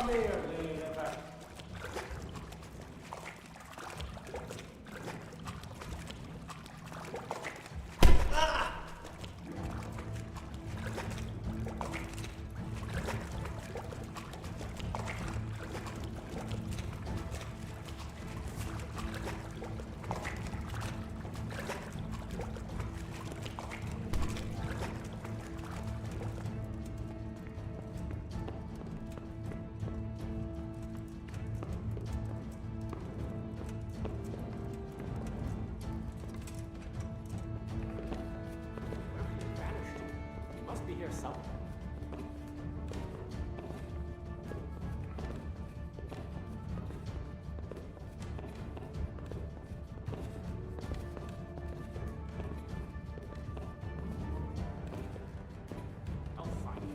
Come here, Lilibet. Be here somewhere. I'll find him.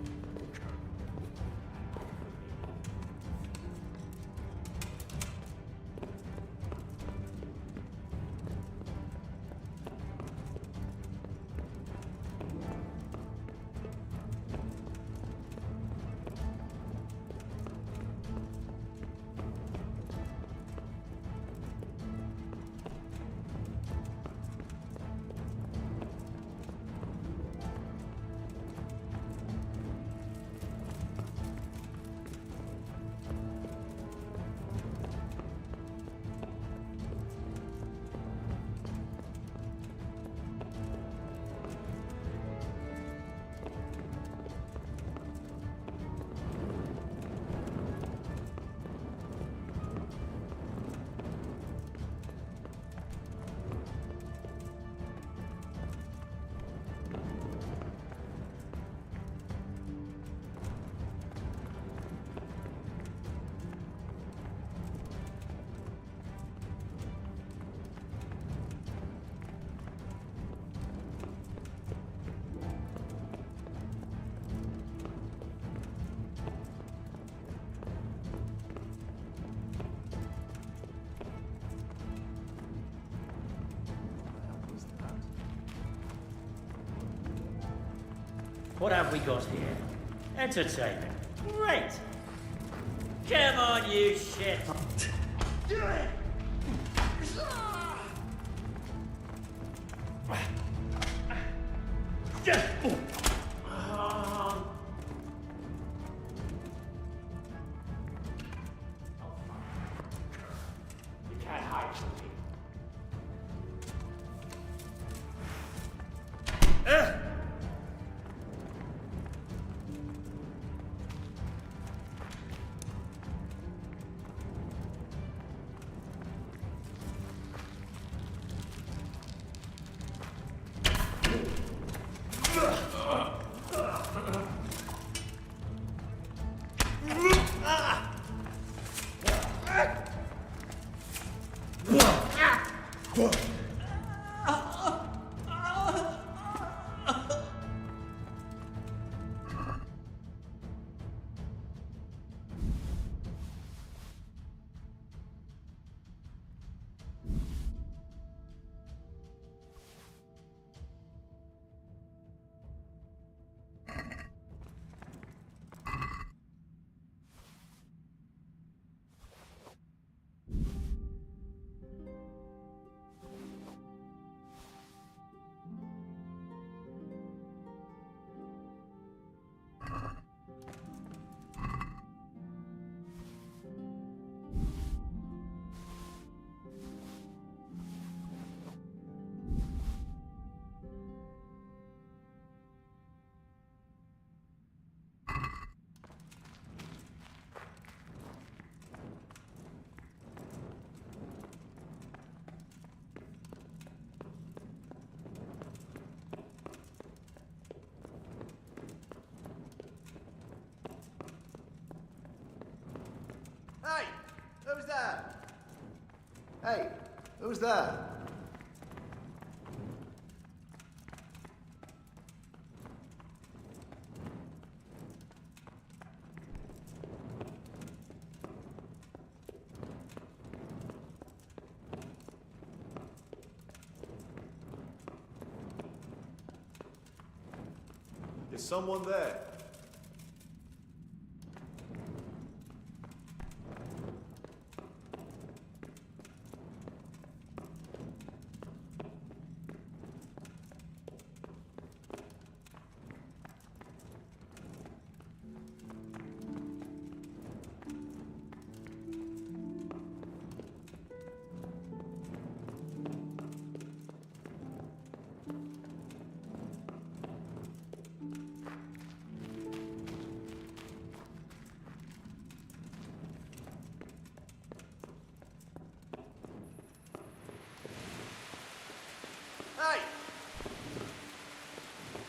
What have we got here? Entertainment. Great! Come on, you shit! Do it! You can't hide from me. Hey, who's there? Hey, who's there? Is someone there?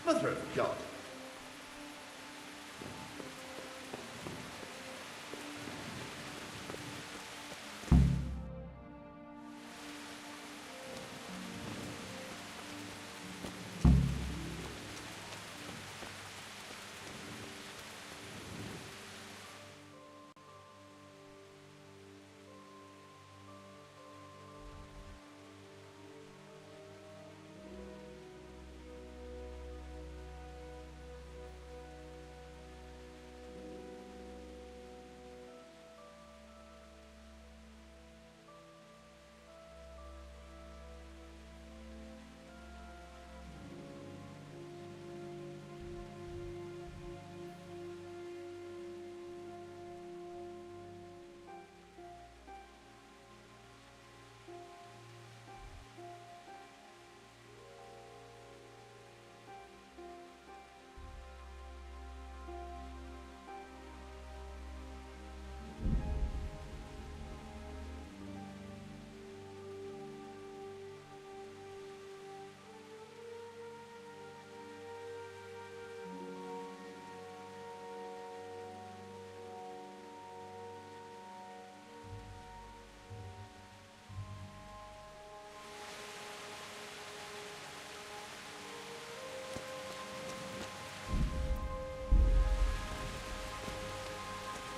Mother of God.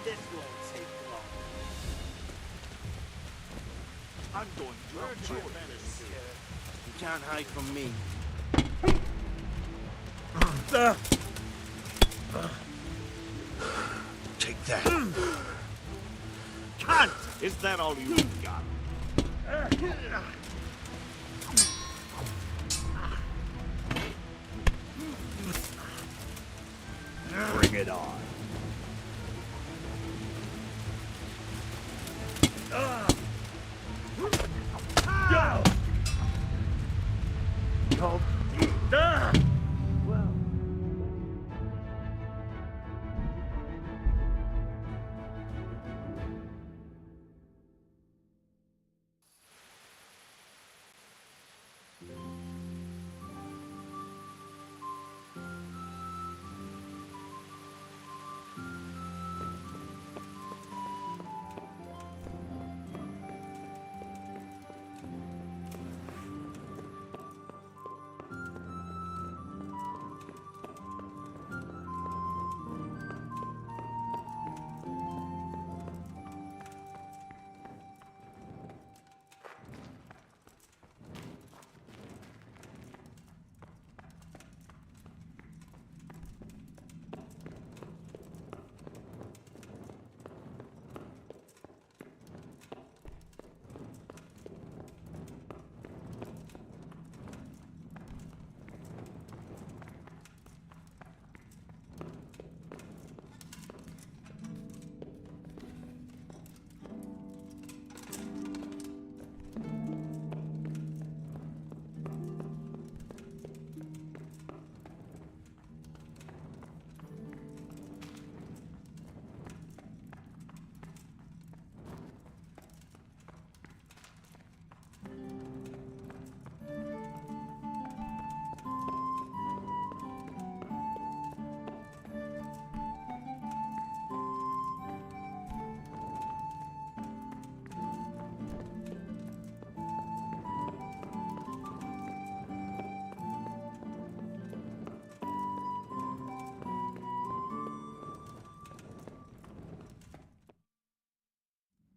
This won't take long. I'm going to have my advantage here. You can't hide from me. Take that. Cunt! Is that all you've got? Bring it on.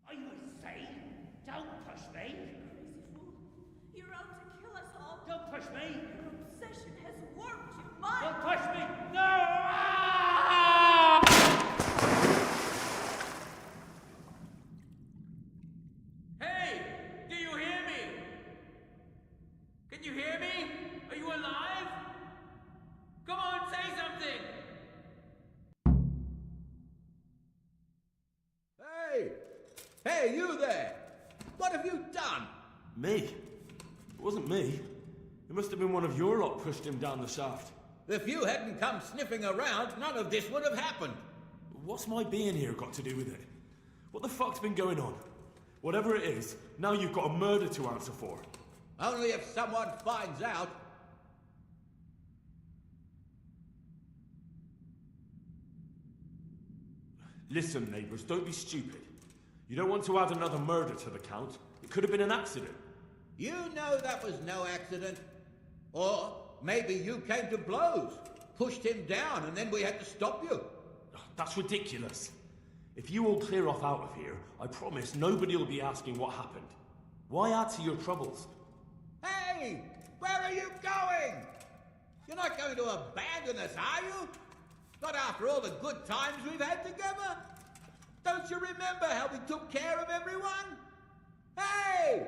Are you insane? Don't push me! Crazy fool. You're out to kill us all. Don't push me! Your obsession has warped your mind. Don't push me! No! Hey! Do you hear me? Can you hear me? Are you alive? Come on, say something! Hey! Hey, you there! What have you done? Me? It wasn't me. It must have been one of your lot pushed him down the shaft. If you hadn't come sniffing around, none of this would have happened. What's my being here got to do with it? What the fuck's been going on? Whatever it is, now you've got a murder to answer for. Only if someone finds out. Listen, neighbours, don't be stupid. You don't want to add another murder to the count. It could have been an accident. You know that was no accident. Or maybe you came to blows, pushed him down, and then we had to stop you. That's ridiculous. If you all clear off out of here, I promise nobody will be asking what happened. Why add to your troubles? Hey! Where are you going? You're not going to abandon us, are you? Not after all the good times we've had together? Don't you remember how we took care of everyone? Hey!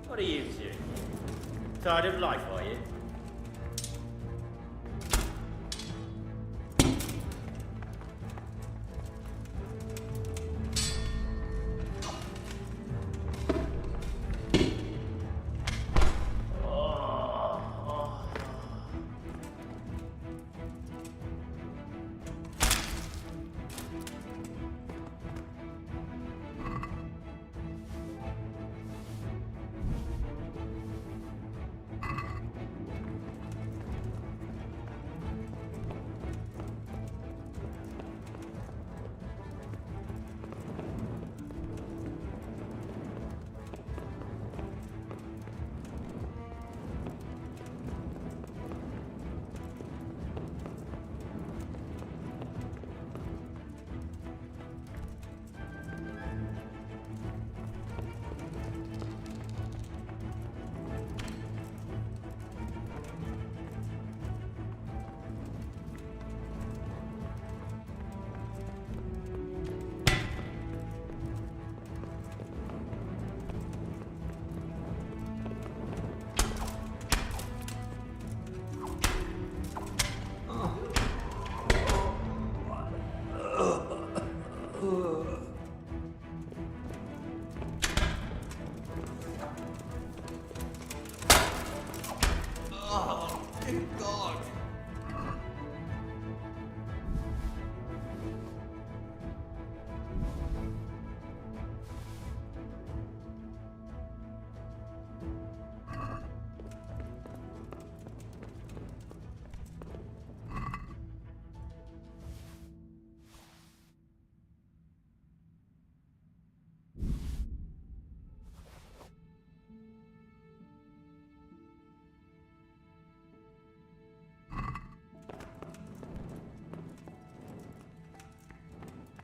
What are you two? Tired of life, are you?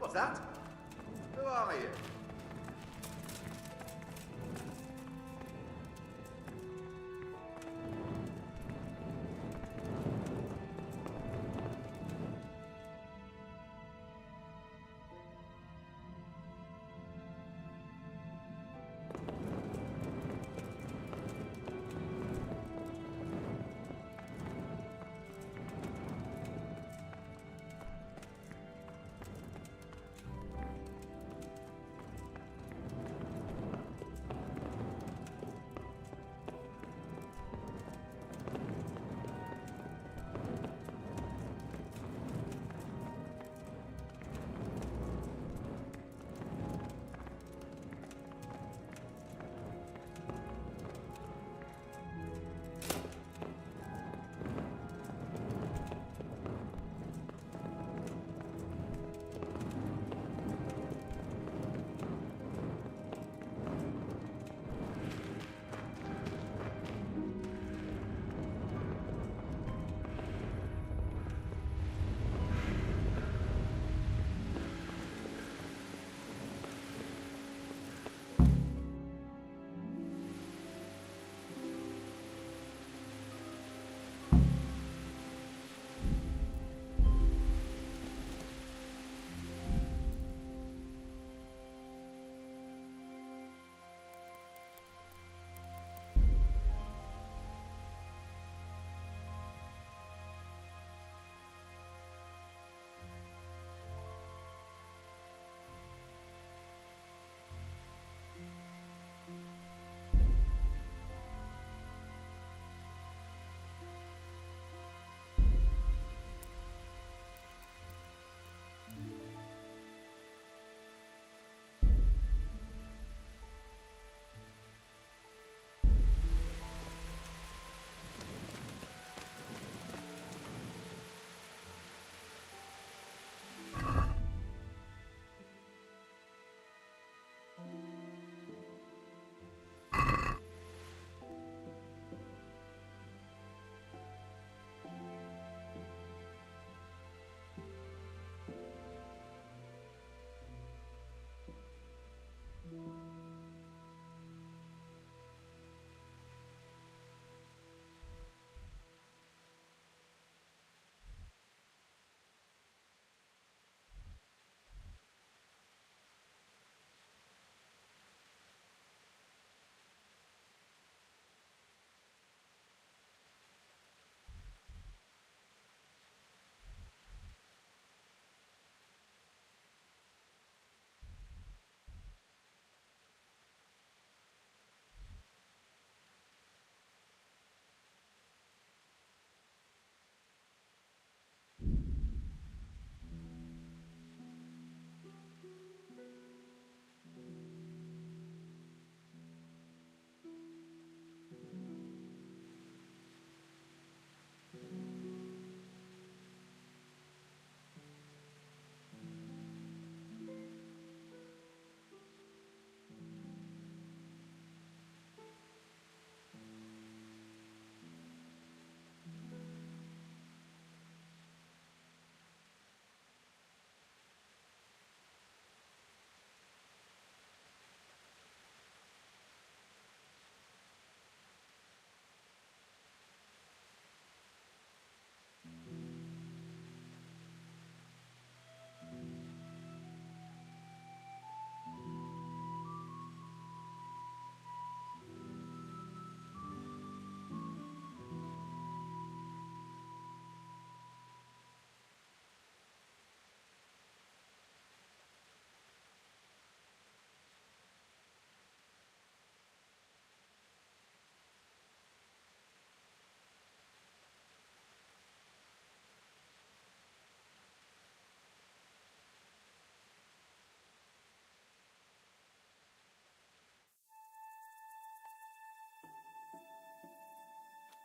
What's that? Who are you?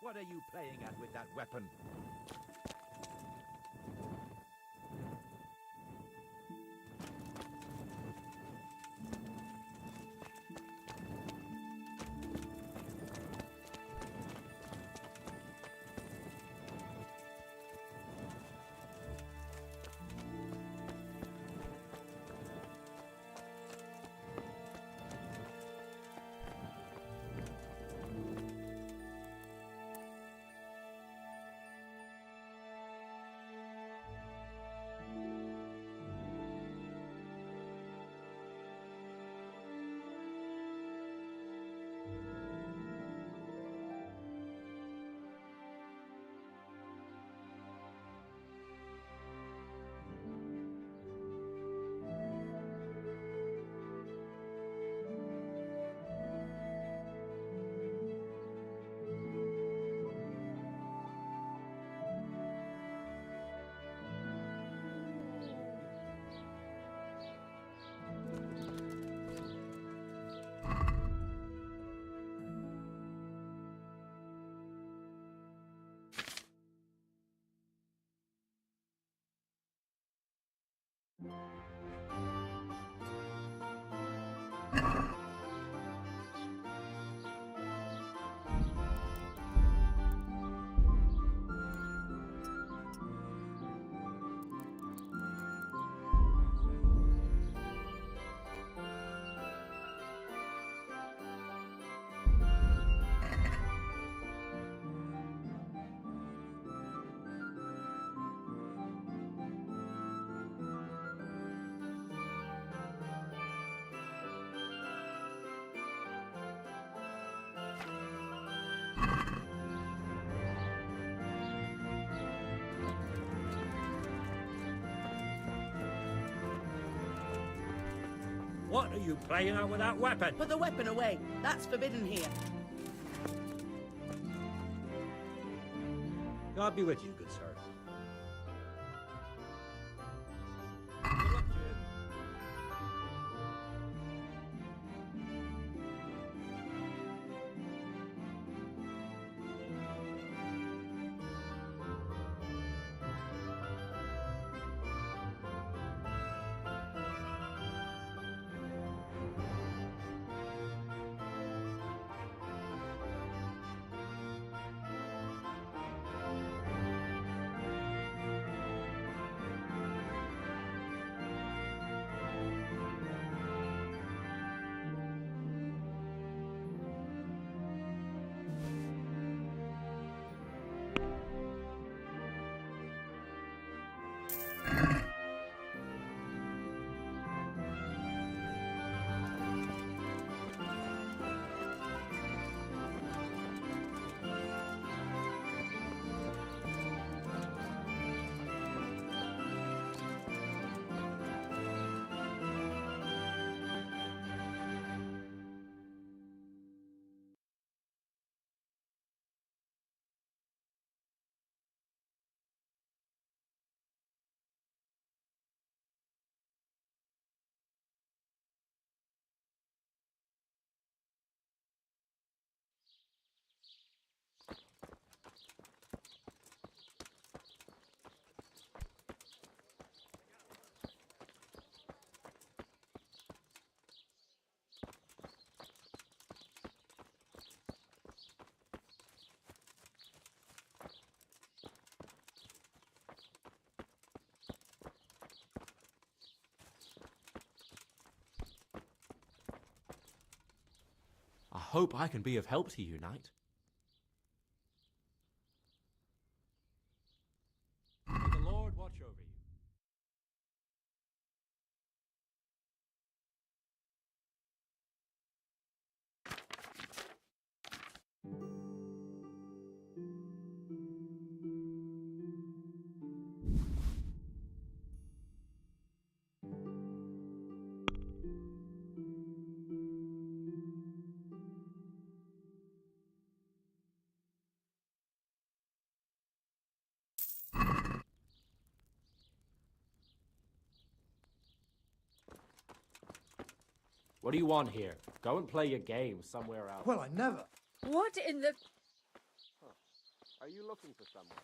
What are you playing at with that weapon? What are you playing at with that weapon? Put the weapon away. That's forbidden here. God be with you, good sir. I hope I can be of help to you, knight. May the Lord watch over you. What do you want here? Go and play your game somewhere else. Well, I never. What in the... Are you looking for someone?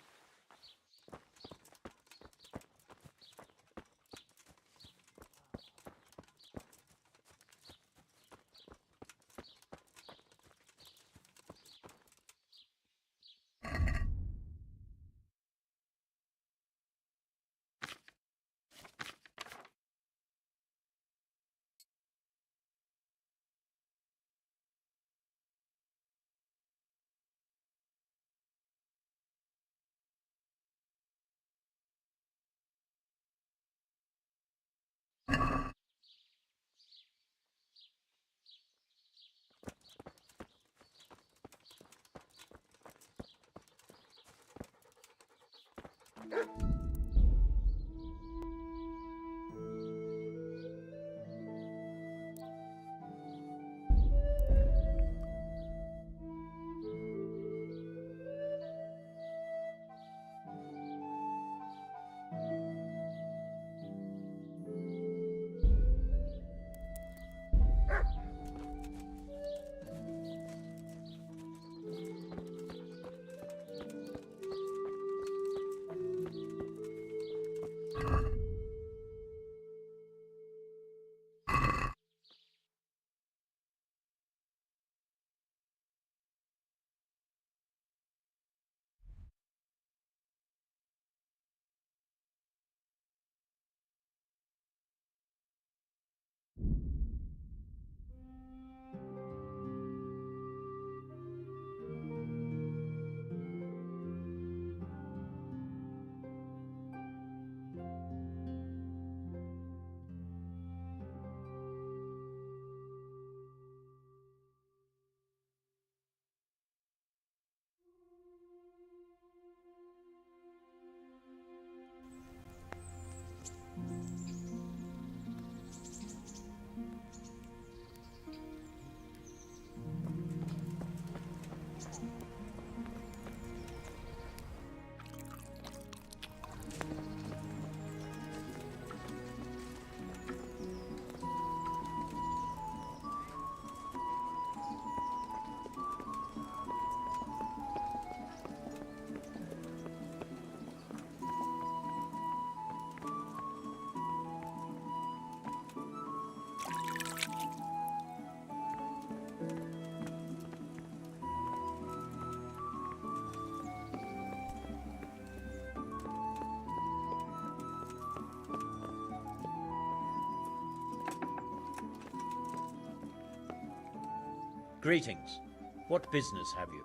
Greetings. What business have you?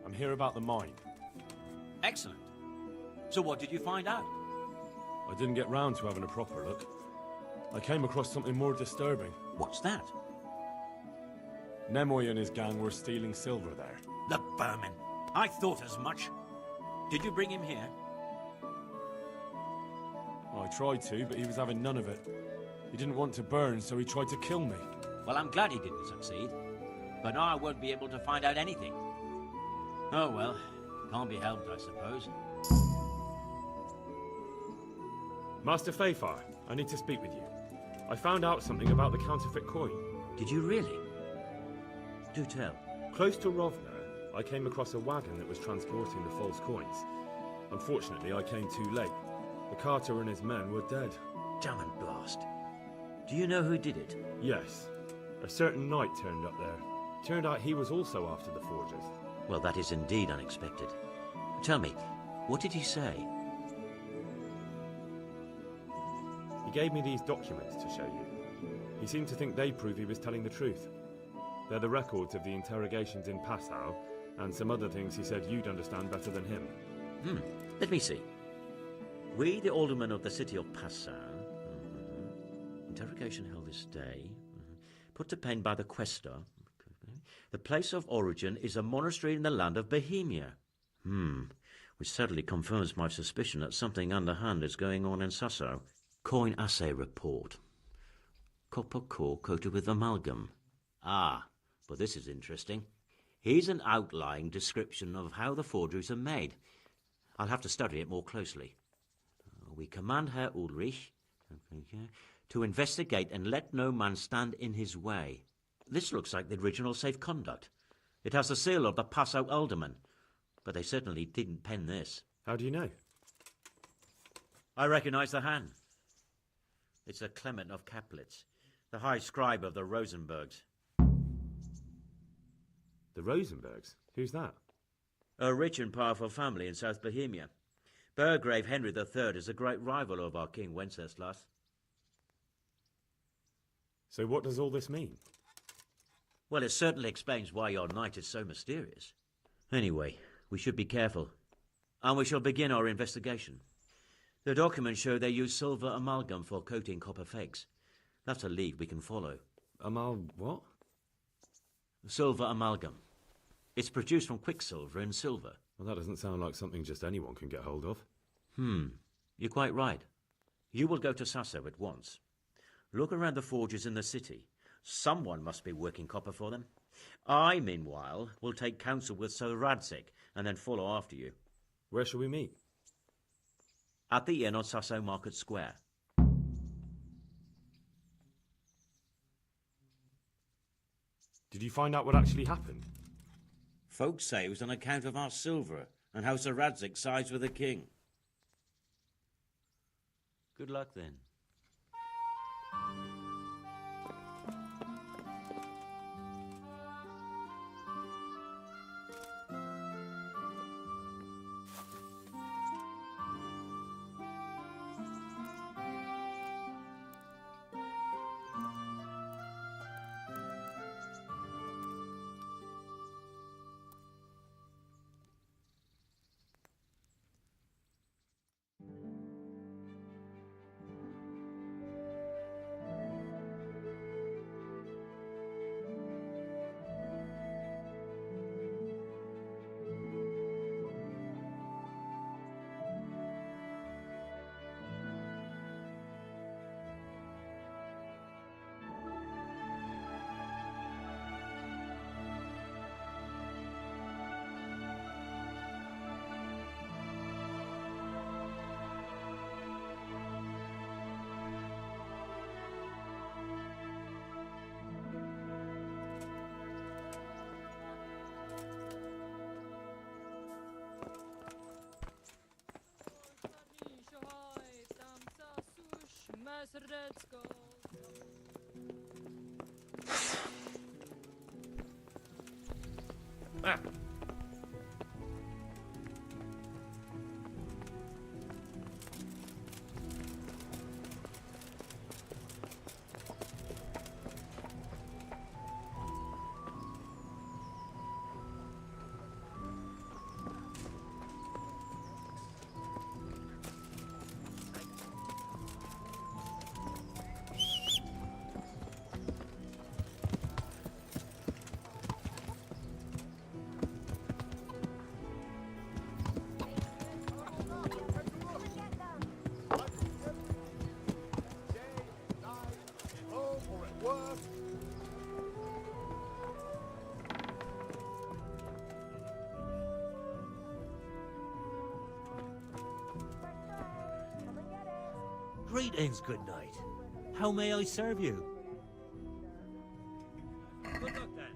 I'm here about the mine. Excellent. So what did you find out? I didn't get round to having a proper look. I came across something more disturbing. What's that? Nemoy and his gang were stealing silver there. The vermin. I thought as much. Did you bring him here? I tried to, but he was having none of it. He didn't want to burn, so he tried to kill me. Well, I'm glad he didn't succeed. But now I won't be able to find out anything. Oh well, can't be helped, I suppose. Master Fafar, I need to speak with you. I found out something about the counterfeit coin. Did you really? Do tell. Close to Rovna, I came across a wagon that was transporting the false coins. Unfortunately, I came too late. The carter and his men were dead. Damn and blast. Do you know who did it? Yes. A certain knight turned up there. Turned out he was also after the forgers. Well, that is indeed unexpected. Tell me, what did he say? He gave me these documents to show you. He seemed to think they prove he was telling the truth. They're the records of the interrogations in Passau, and some other things he said you'd understand better than him. Let me see. We, the aldermen of the city of Passau, interrogation held this day, put to pen by the questor. The place of origin is a monastery in the land of Bohemia. Which sadly confirms my suspicion that something underhand is going on in Sasso. Coin assay report. Copper core coated with amalgam. Ah, but this is interesting. Here's an outline description of how the forgeries are made. I'll have to study it more closely. We command Herr Ulrich to investigate and let no man stand in his way. This looks like the original safe conduct. It has the seal of the Passau alderman, but they certainly didn't pen this. How do you know? I recognize the hand. It's a Clement of Caplitz, the high scribe of the Rosenbergs. The Rosenbergs? Who's that? A rich and powerful family in South Bohemia. Burgrave Henry III is a great rival of our King Wenceslas. So what does all this mean? Well, it certainly explains why your knight is so mysterious. Anyway, we should be careful. And we shall begin our investigation. The documents show they use silver amalgam for coating copper fakes. That's a lead we can follow. What? Silver amalgam. It's produced from quicksilver and silver. Well, that doesn't sound like something just anyone can get hold of. You're quite right. You will go to Sasso at once. Look around the forges in the city. Someone must be working copper for them. I, meanwhile, will take counsel with Sir Radzik and then follow after you. Where shall we meet? At the inn on Sasso Market Square. Did you find out what actually happened? Folks say it was on account of our silver and how Sir Radzik sides with the king. Good luck then. Greetings, good night. How may I serve you? Good luck then.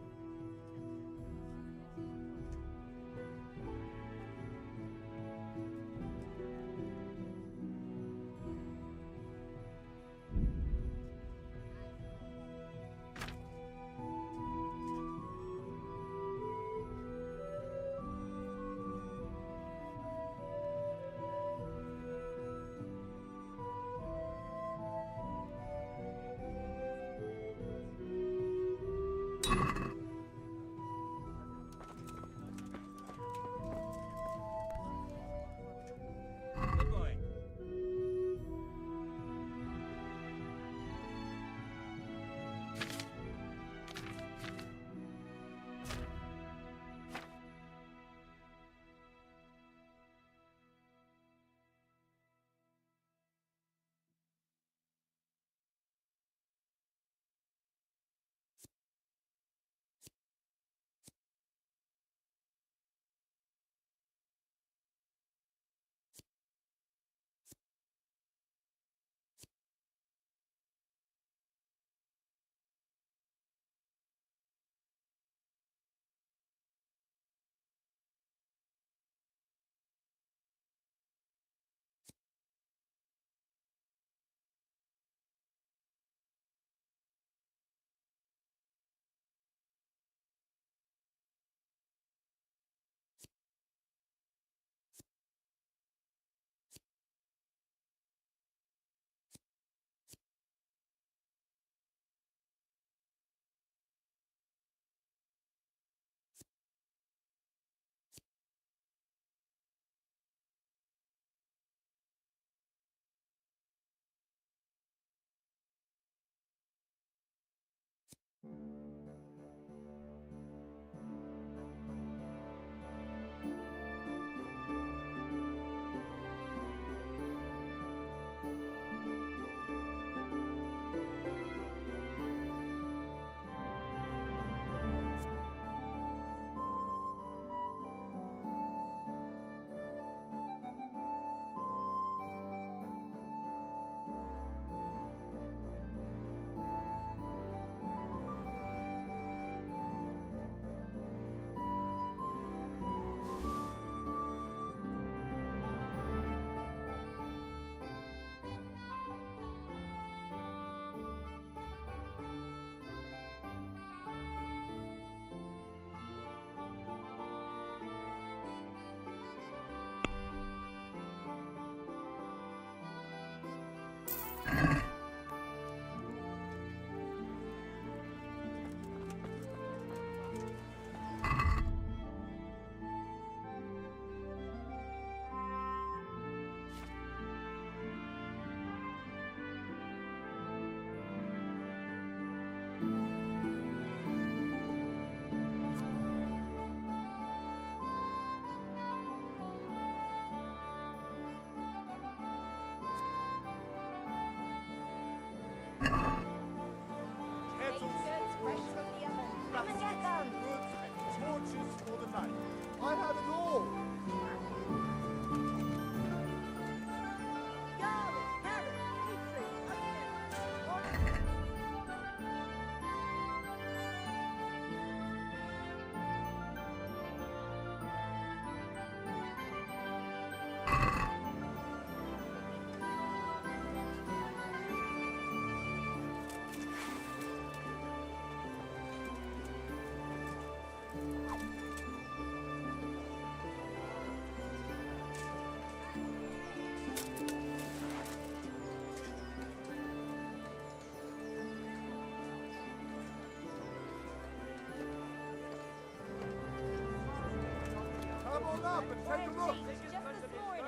up and take a look.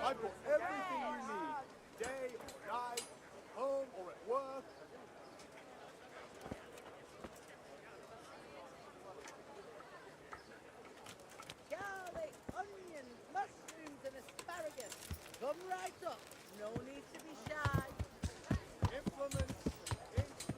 I've got everything you need. Day or night, home or at work. Garlic, onions, mushrooms and asparagus. Come right up. No need to be shy. Implements, instruments,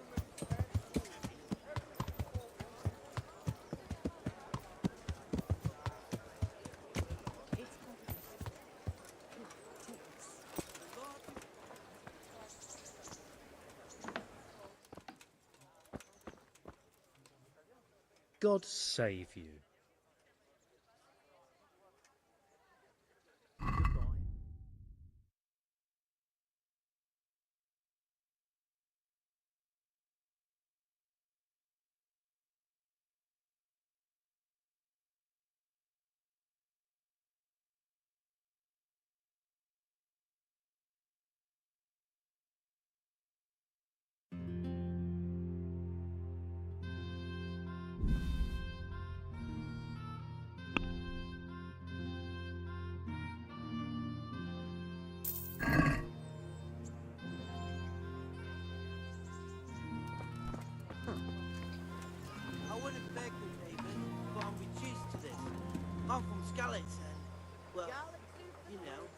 God save you. I wouldn't beg you, David, but I'm reduced to this. I'm from Scallots and, well, you know.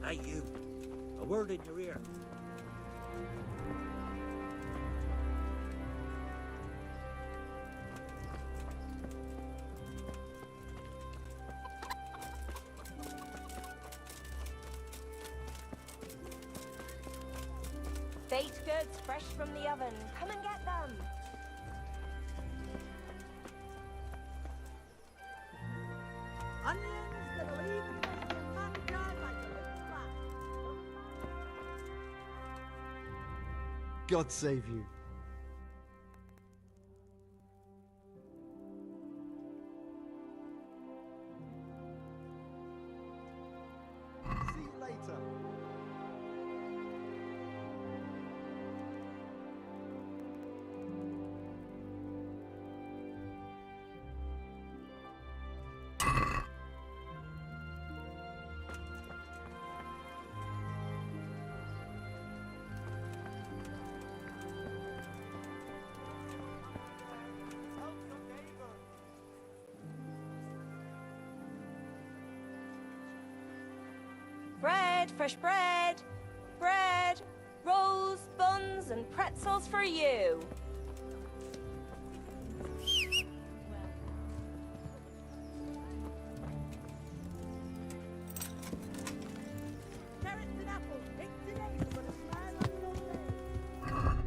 Hey, you. A word in your ear. Baked goods fresh from the oven. Come and get them. Onions that'll even make your man die like a little rat. God save you. See you later. Bread, fresh bread. Bread, rolls, buns, and pretzels for you. Carrots and apples, picked today to put a smile on your face.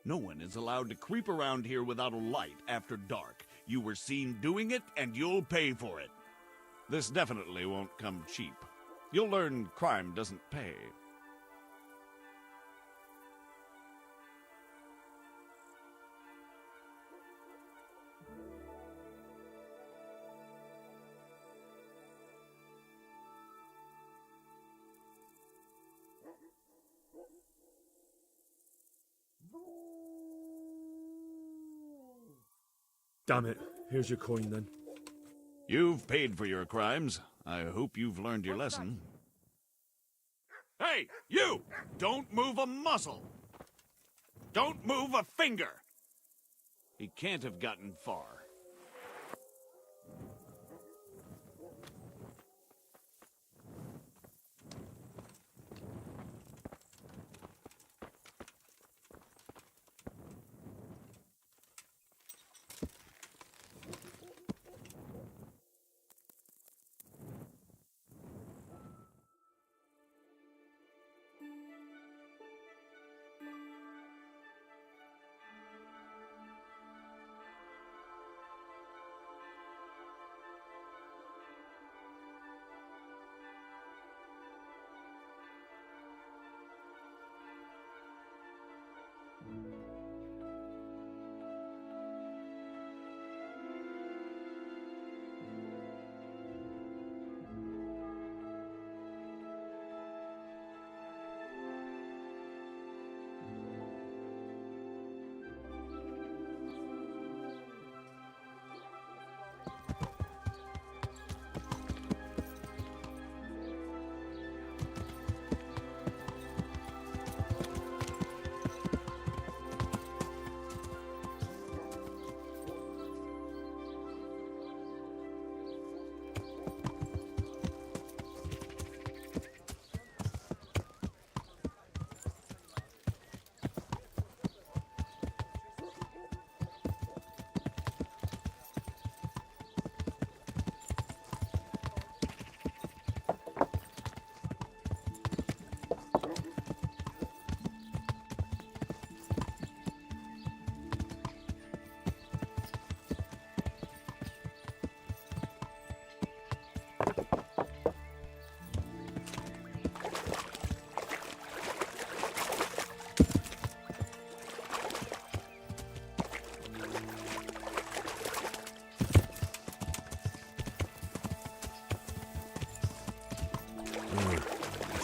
No one is allowed to creep around here without a light after dark. You were seen doing it, and you'll pay for it. This definitely won't come cheap. You'll learn crime doesn't pay. Damn it. Here's your coin, then. You've paid for your crimes. I hope you've learned your lesson. Hey, you! Don't move a muscle! Don't move a finger! He can't have gotten far.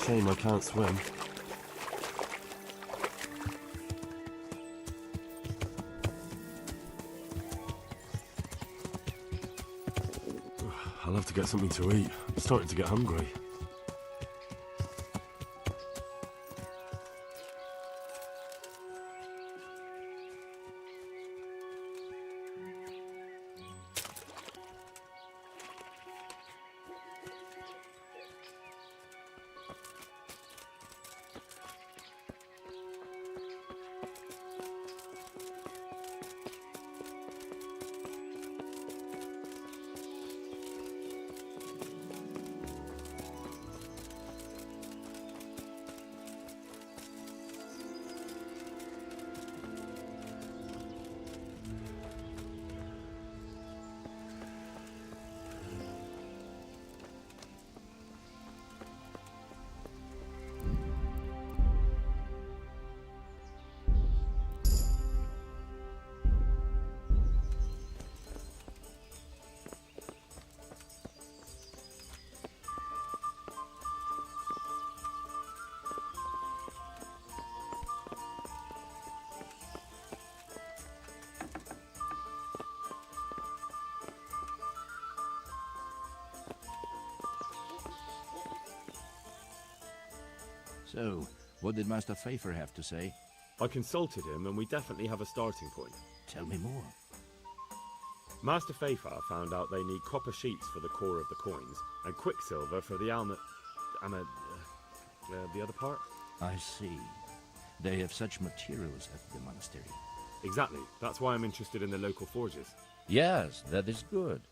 Shame I can't swim. I'll have to get something to eat. I'm starting to get hungry. So, what did Master Pfeiffer have to say? I consulted him and we definitely have a starting point. Tell me more. Master Fafar found out they need copper sheets for the core of the coins and quicksilver for the the other part. I see. They have such materials at the monastery. Exactly. That's why I'm interested in the local forges. Yes, that is good.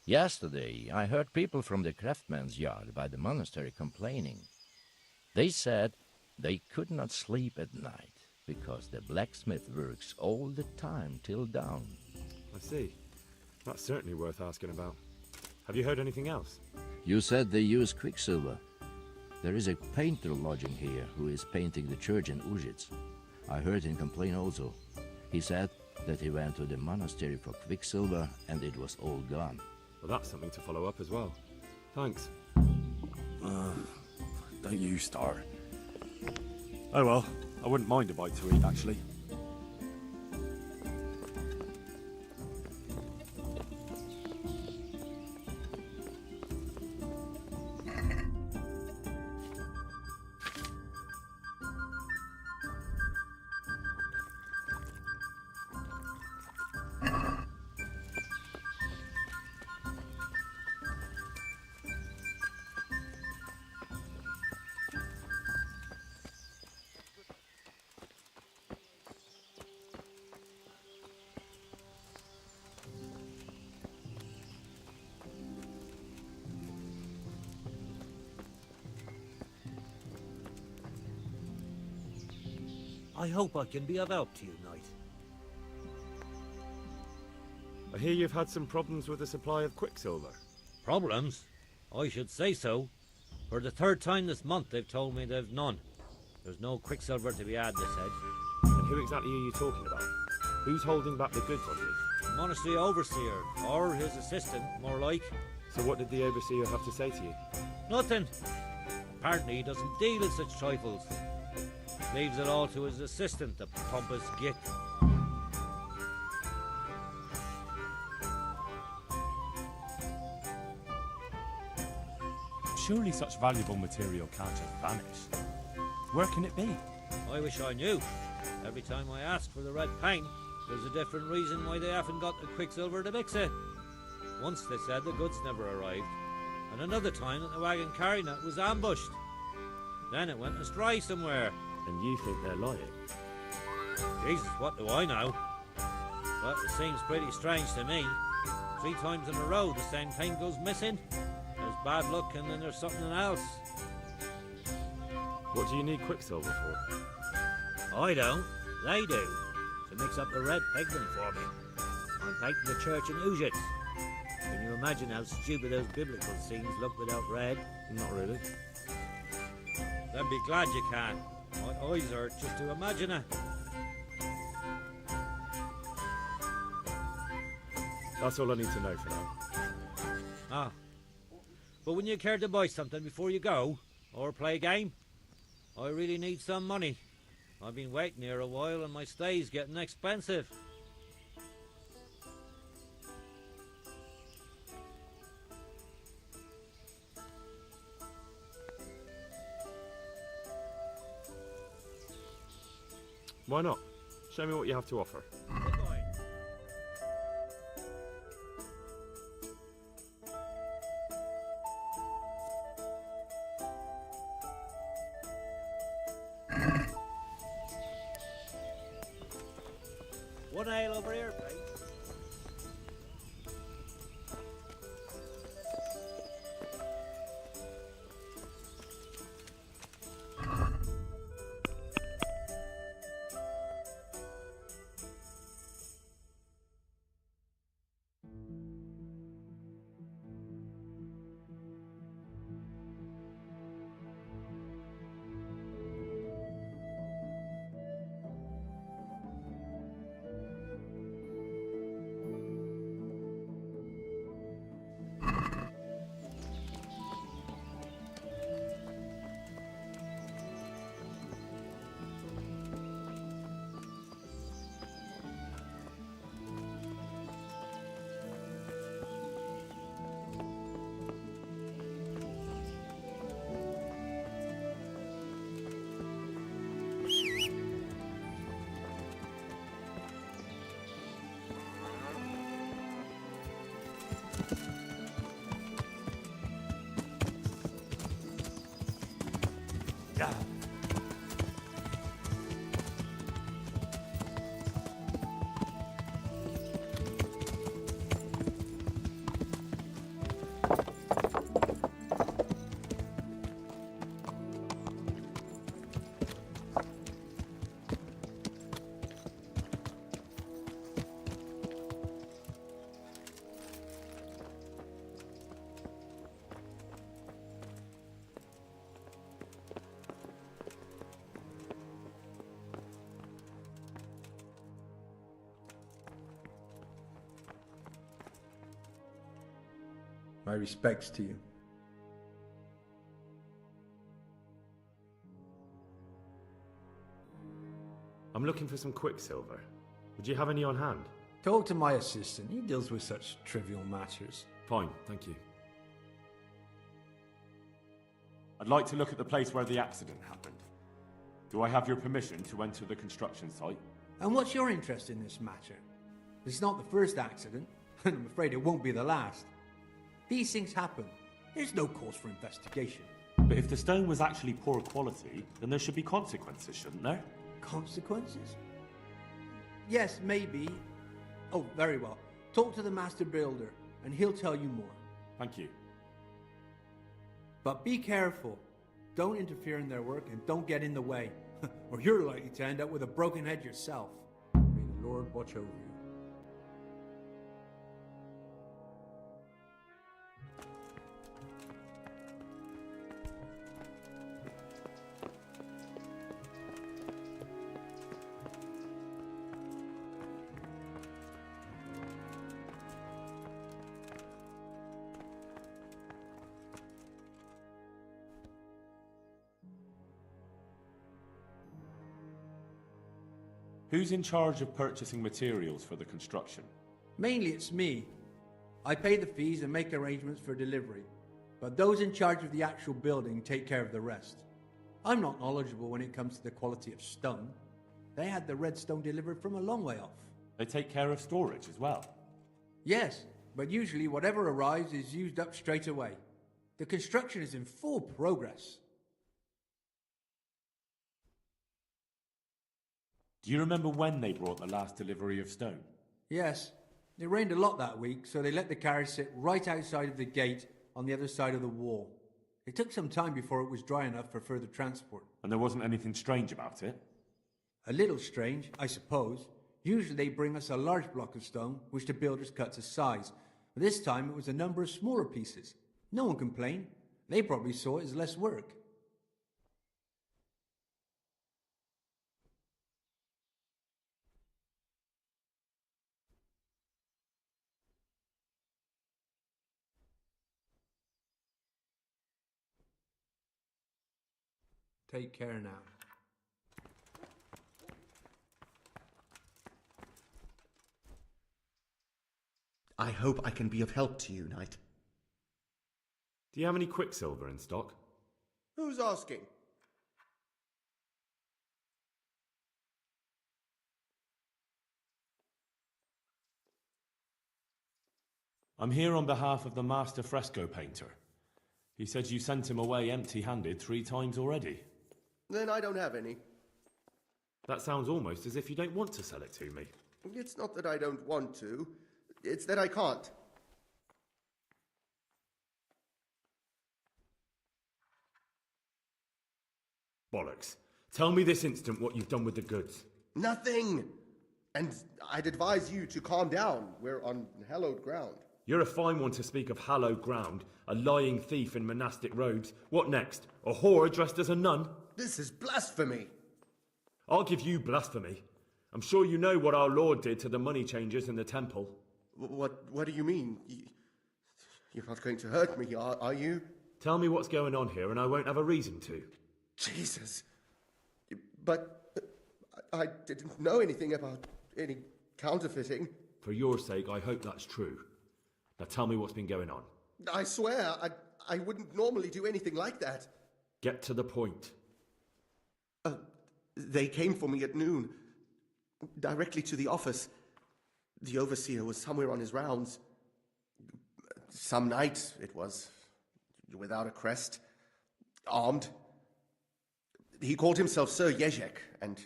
Yesterday, I heard people from the craftsman's yard by the monastery complaining. They said they could not sleep at night because the blacksmith works all the time till dawn. I see. That's certainly worth asking about. Have you heard anything else? You said they use quicksilver. There is a painter lodging here who is painting the church in Ujits. I heard him complain also. He said that he went to the monastery for quicksilver and it was all gone. Well, that's something to follow up as well. Thanks. Don't you start. Oh well, I wouldn't mind a bite to eat, actually. I hope I can be of help to you, Knight. I hear you've had some problems with the supply of quicksilver. Problems? I should say so. For the third time this month they've told me they've none. There's no quicksilver to be had, they said. And who exactly are you talking about? Who's holding back the goods on you? The monastery overseer, or his assistant, more like. So what did the overseer have to say to you? Nothing. Apparently he doesn't deal in such trifles. Leaves it all to his assistant, the pompous git. Surely such valuable material can't just vanish. Where can it be? I wish I knew. Every time I ask for the red paint, there's a different reason why they haven't got the quicksilver to mix it. Once they said the goods never arrived, and another time that the wagon carrying it was ambushed. Then it went astray somewhere. And you think they're lying? Jesus, what do I know? But it seems pretty strange to me. 3 times in a row the same paint goes missing. There's bad luck and then there's something else. What do you need quicksilver for? I don't. They do. To mix up the red pigment for me. I'm painting the church in Ujits. Can you imagine how stupid those biblical scenes look without red? Not really. Then be glad you can. My eyes hurt just to imagine it. That's all I need to know for now. Ah. But wouldn't you care to buy something before you go? Or play a game? I really need some money. I've been waiting here a while and my stay's getting expensive. Why not? Show me what you have to offer. Goodbye. One ale over here, please. My respects to you. I'm looking for some quicksilver. Would you have any on hand? Talk to my assistant. He deals with such trivial matters. Fine, thank you. I'd like to look at the place where the accident happened. Do I have your permission to enter the construction site? And what's your interest in this matter? It's not the first accident, and I'm afraid it won't be the last. These things happen. There's no cause for investigation. But if the stone was actually poor quality, then there should be consequences, shouldn't there? Consequences? Yes, maybe. Oh, very well. Talk to the master builder, and he'll tell you more. Thank you. But be careful. Don't interfere in their work, and don't get in the way. Or you're likely to end up with a broken head yourself. May the Lord watch over you. Who's in charge of purchasing materials for the construction? Mainly it's me. I pay the fees and make arrangements for delivery. But those in charge of the actual building take care of the rest. I'm not knowledgeable when it comes to the quality of stone. They had the red stone delivered from a long way off. They take care of storage as well? Yes, but usually whatever arrives is used up straight away. The construction is in full progress. Do you remember when they brought the last delivery of stone? Yes. It rained a lot that week, so they let the carriage sit right outside of the gate on the other side of the wall. It took some time before it was dry enough for further transport. And there wasn't anything strange about it? A little strange, I suppose. Usually they bring us a large block of stone, which the builders cut to size. But this time it was a number of smaller pieces. No one complained. They probably saw it as less work. Take care now. I hope I can be of help to you, Knight. Do you have any quicksilver in stock? Who's asking? I'm here on behalf of the master fresco painter. He said you sent him away empty-handed 3 times already. Then I don't have any. That sounds almost as if you don't want to sell it to me. It's not that I don't want to. It's that I can't. Bollocks. Tell me this instant what you've done with the goods. Nothing! And I'd advise you to calm down. We're on hallowed ground. You're a fine one to speak of hallowed ground, a lying thief in monastic robes. What next? A whore dressed as a nun? This is blasphemy. I'll give you blasphemy. I'm sure you know what our Lord did to the money changers in the temple. What do you mean? You're not going to hurt me, are you? Tell me what's going on here and I won't have a reason to. Jesus. But I didn't know anything about any counterfeiting. For your sake, I hope that's true. Now tell me what's been going on. I swear, I wouldn't normally do anything like that. Get to the point. They came for me at noon, directly to the office. The overseer was somewhere on his rounds. Some night, it was, without a crest, armed. He called himself Sir Jezek, and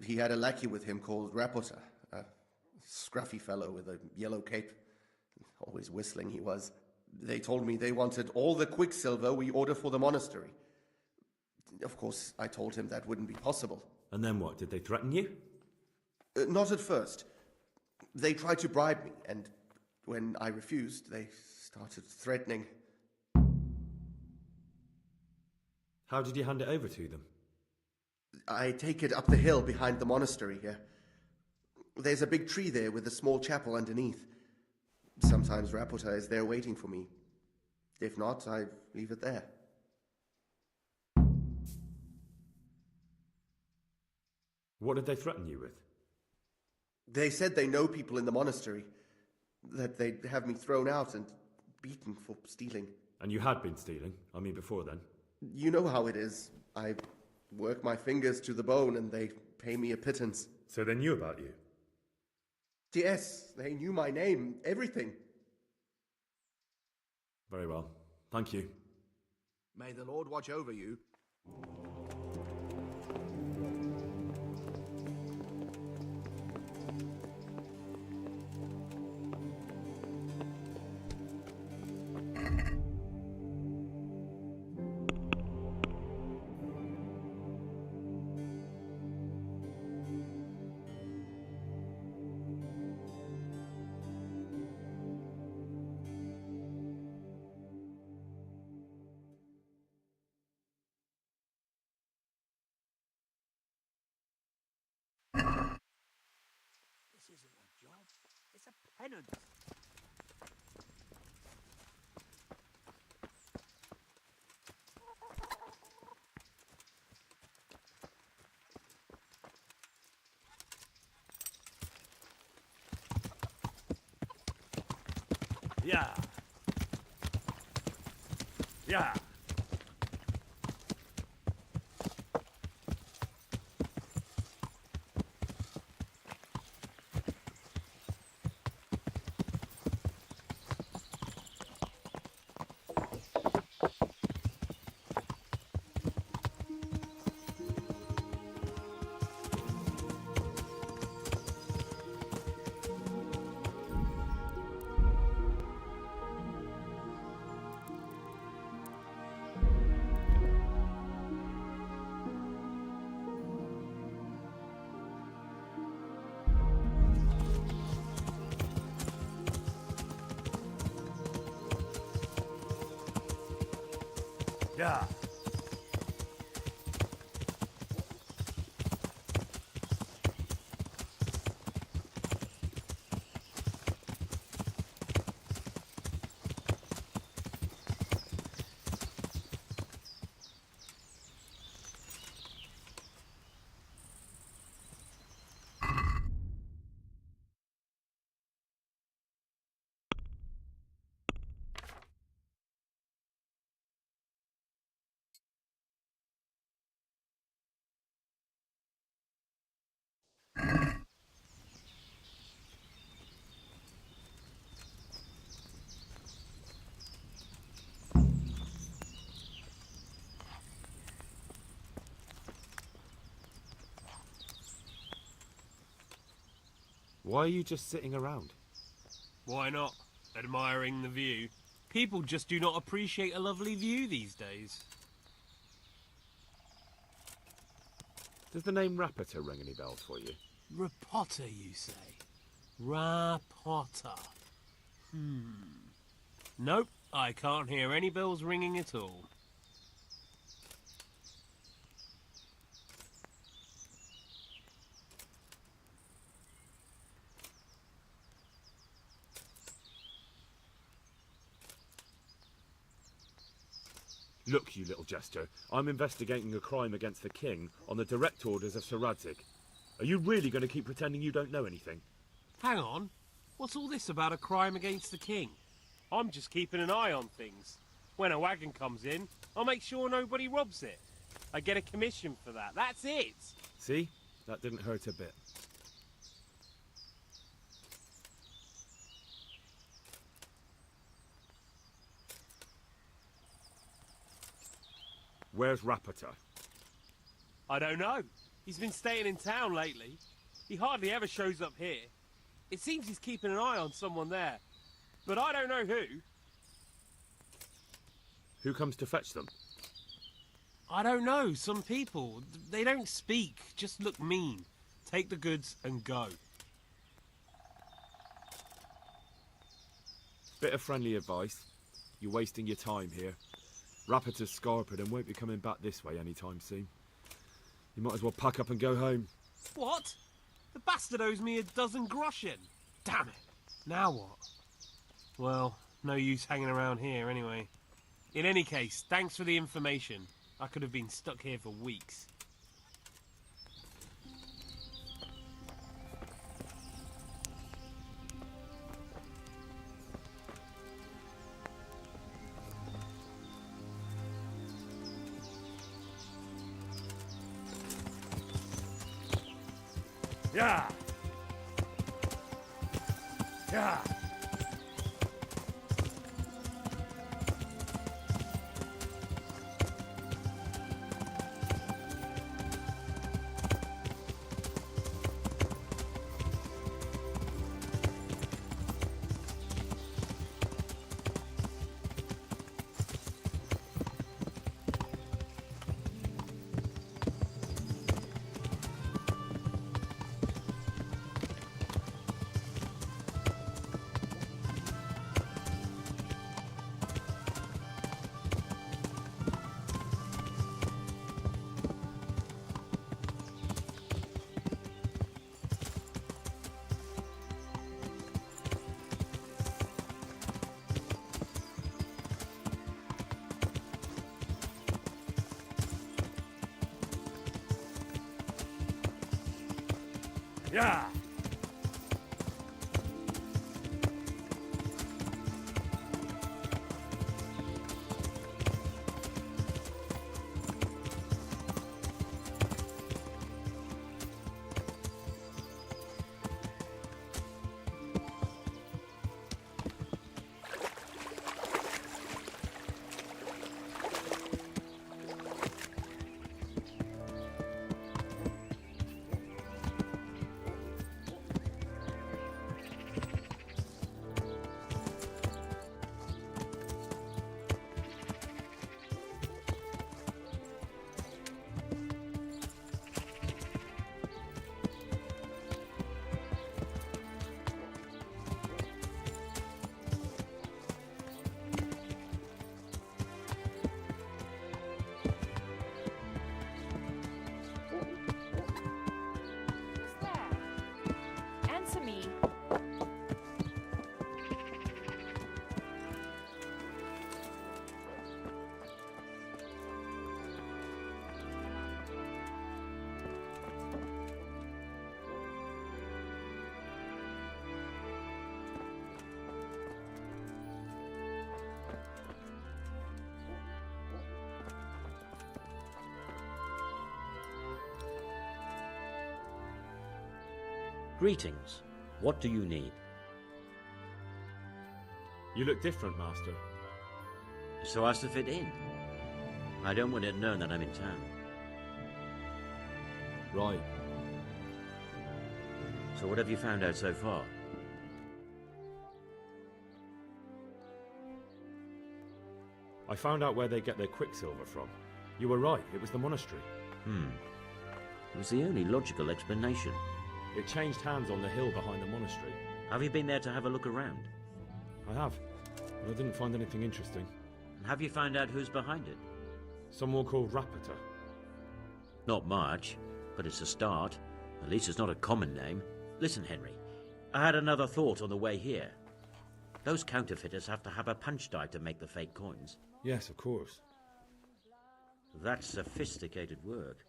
he had a lackey with him called Rapota, a scruffy fellow with a yellow cape. Always whistling he was. They told me they wanted all the quicksilver we order for the monastery. Of course, I told him that wouldn't be possible. And then what? Did they threaten you? Not at first. They tried to bribe me, and when I refused, they started threatening. How did you hand it over to them? I take it up the hill behind the monastery here. There's a big tree there with a small chapel underneath. Sometimes Rapota is there waiting for me. If not, I leave it there. What did they threaten you with? They said they know people in the monastery, that they'd have me thrown out and beaten for stealing. And you had been stealing? I mean, before then? You know how it is. I work my fingers to the bone and they pay me a pittance. So they knew about you? Yes, they knew my name, everything. Very well. Thank you. May the Lord watch over you. This isn't a job, it's a penance. Yeah. Yeah. Yeah. Why are you just sitting around? Why not? Admiring the view. People just do not appreciate a lovely view these days. Does the name Rapota ring any bells for you? Rapota, you say? Rapota. Nope, I can't hear any bells ringing at all. Look, you little jester, I'm investigating a crime against the king on the direct orders of Sir Radzig. Are you really going to keep pretending you don't know anything? Hang on, what's all this about a crime against the king? I'm just keeping an eye on things. When a wagon comes in, I'll make sure nobody robs it. I get a commission for that, that's it! See? That didn't hurt a bit. Where's Rapota? I don't know. He's been staying in town lately. He hardly ever shows up here. It seems he's keeping an eye on someone there. But I don't know who. Who comes to fetch them? I don't know. Some people. They don't speak. Just look mean. Take the goods and go. Bit of friendly advice. You're wasting your time here. Rapporteur's scarpered and won't be coming back this way anytime soon. You might as well pack up and go home. What? The bastard owes me a dozen groschen. Damn it. Now what? Well, no use hanging around here anyway. In any case, thanks for the information. I could have been stuck here for weeks. Yeah! Yeah! Yeah! Answer me. Greetings. What do you need? You look different, Master. So as to fit in. I don't want it known that I'm in town. Right. So what have you found out so far? I found out where they get their quicksilver from. You were right, it was the monastery. It was the only logical explanation. It changed hands on the hill behind the monastery. Have you been there to have a look around? I have, but I didn't find anything interesting. And have you found out who's behind it? Someone called Rapporteur. Not much, but it's a start. At least it's not a common name. Listen, Henry, I had another thought on the way here. Those counterfeiters have to have a punch die to make the fake coins. Yes, of course. That's sophisticated work.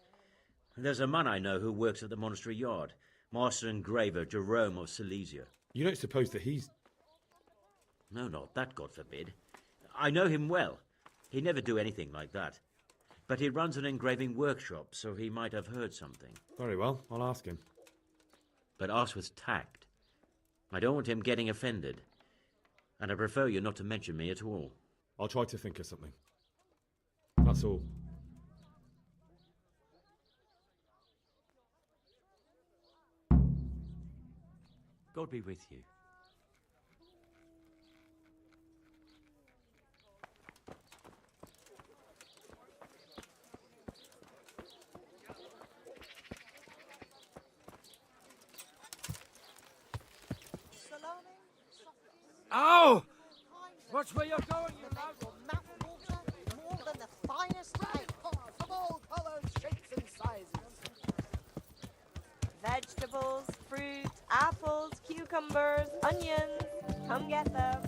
There's a man I know who works at the monastery yard. Master engraver Jerome of Silesia. You don't suppose that he's... No, not that, God forbid. I know him well. He'd never do anything like that. But he runs an engraving workshop, so he might have heard something. Very well, I'll ask him. But ask with tact. I don't want him getting offended. And I prefer you not to mention me at all. I'll try to think of something. That's all. God be with you. Oh! Watch where you're going, you lout! More than the finest cake. Of all colours, shapes and sizes. Vegetables, fruit, apples, cucumbers, onions. Come get them.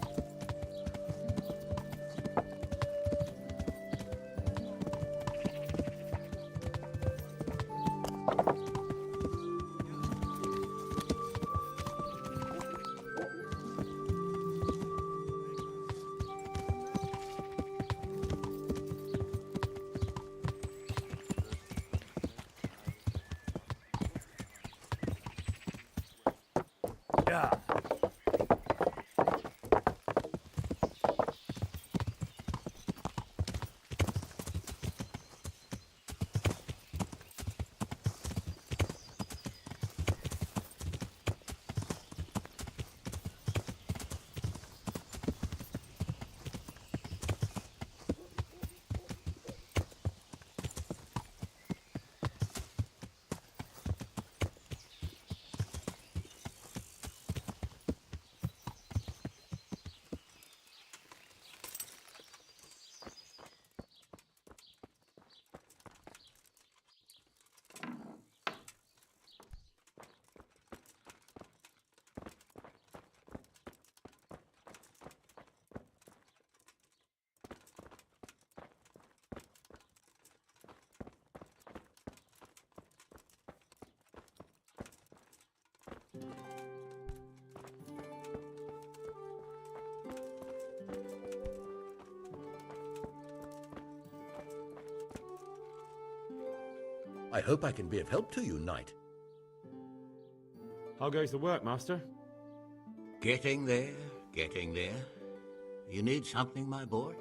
Yeah. I hope I can be of help to you, knight. How goes the work, master? Getting there, getting there. You need something, my boy?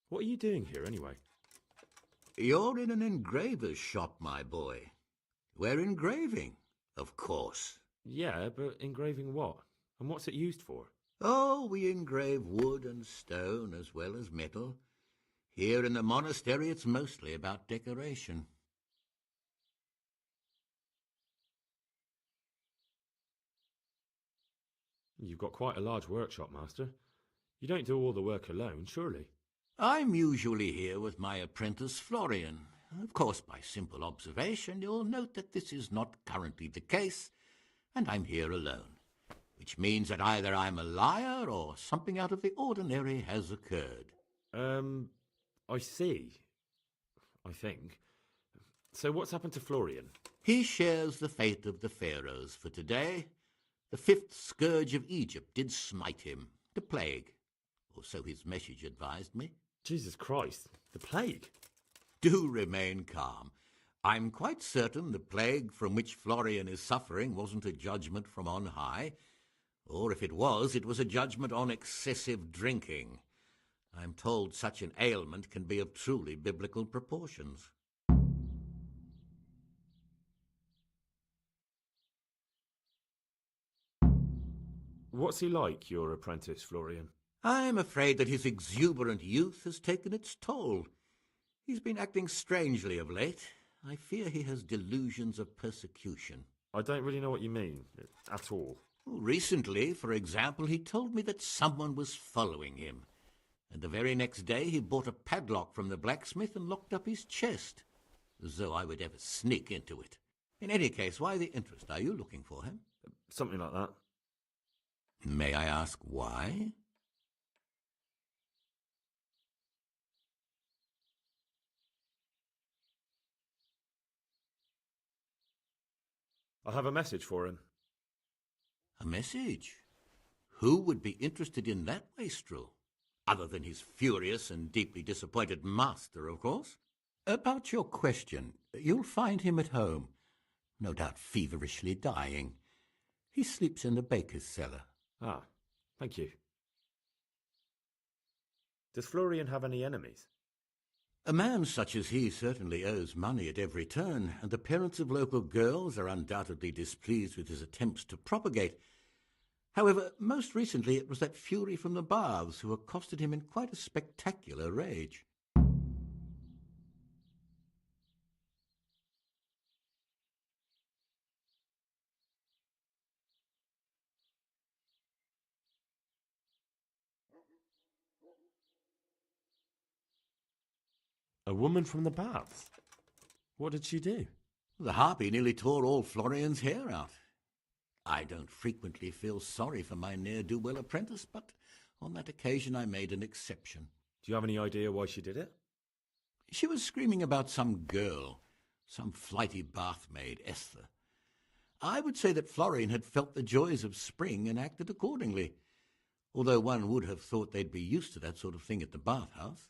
What are you doing here, anyway? You're in an engraver's shop, my boy. We're engraving, of course. Yeah, but engraving what? And what's it used for? Oh, we engrave wood and stone as well as metal. Here in the monastery, it's mostly about decoration. You've got quite a large workshop, master. You don't do all the work alone, surely? I'm usually here with my apprentice Florian. Of course, by simple observation, you'll note that this is not currently the case, and I'm here alone, which means that either I'm a liar or something out of the ordinary has occurred. I see. I think. So what's happened to Florian? He shares the fate of the pharaohs for today. The fifth scourge of Egypt did smite him, the plague, or so his message advised me. Jesus Christ, the plague? Do remain calm. I'm quite certain the plague from which Florian is suffering wasn't a judgment from on high, or if it was a judgment on excessive drinking. I'm told such an ailment can be of truly biblical proportions. What's he like, your apprentice, Florian? I'm afraid that his exuberant youth has taken its toll. He's been acting strangely of late. I fear he has delusions of persecution. I don't really know what you mean, at all. Recently, for example, he told me that someone was following him. And the very next day he bought a padlock from the blacksmith and locked up his chest, as though I would ever sneak into it. In any case, why the interest? Are you looking for him? Something like that. May I ask why? I have a message for him. A message? Who would be interested in that wastrel? Other than his furious and deeply disappointed master, of course. About your question, you'll find him at home, no doubt feverishly dying. He sleeps in the baker's cellar. Ah, thank you. Does Florian have any enemies? A man such as he certainly owes money at every turn, and the parents of local girls are undoubtedly displeased with his attempts to propagate. However, most recently it was that fury from the baths who accosted him in quite a spectacular rage. A woman from the baths? What did she do? The harpy nearly tore all Florian's hair out. I don't frequently feel sorry for my ne'er-do-well apprentice, but on that occasion I made an exception. Do you have any idea why she did it? She was screaming about some girl, some flighty bath-maid, Esther. I would say that Florian had felt the joys of spring and acted accordingly, although one would have thought they'd be used to that sort of thing at the bathhouse.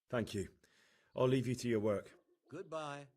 Thank you. I'll leave you to your work. Goodbye.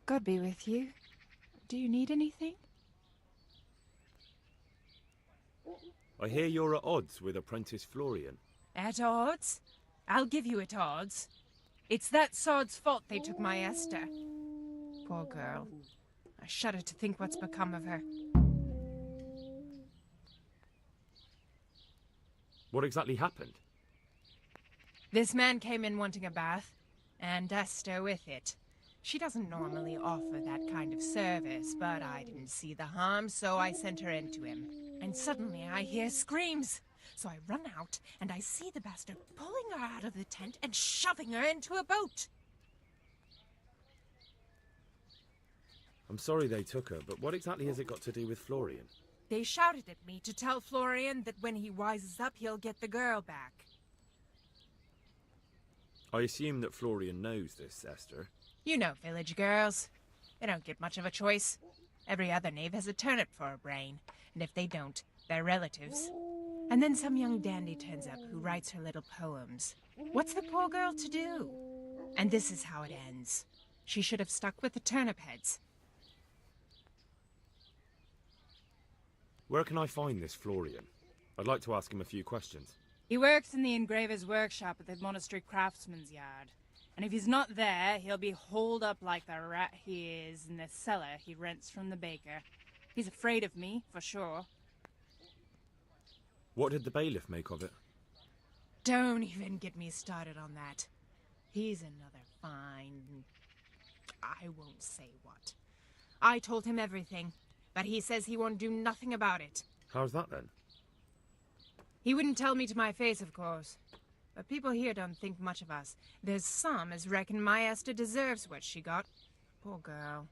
God be with you. Do you need anything? I hear you're at odds with apprentice Florian. At odds? I'll give you at odds. It's that sod's fault they took my Esther. Poor girl. I shudder to think what's become of her. What exactly happened? This man came in wanting a bath, and Esther with it. She doesn't normally offer that kind of service, but I didn't see the harm, so I sent her in to him. And suddenly I hear screams. So I run out, and I see the bastard pulling her out of the tent and shoving her into a boat. I'm sorry they took her, but what exactly has it got to do with Florian? They shouted at me to tell Florian that when he wises up, he'll get the girl back. I assume that Florian knows this, Esther. You know village girls. They don't get much of a choice. Every other knave has a turnip for a brain, and if they don't, they're relatives. And then some young dandy turns up who writes her little poems. What's the poor girl to do? And this is how it ends. She should have stuck with the turnip heads. Where can I find this Florian? I'd like to ask him a few questions. He works in the engraver's workshop at the monastery craftsman's yard. And if he's not there, he'll be holed up like the rat he is in the cellar he rents from the baker. He's afraid of me, for sure. What did the bailiff make of it? Don't even get me started on that. He's another fine... I won't say what. I told him everything, but he says he won't do nothing about it. How's that then? He wouldn't tell me to my face, of course. But people here don't think much of us. There's some as reckon my Esther deserves what she got. Poor girl.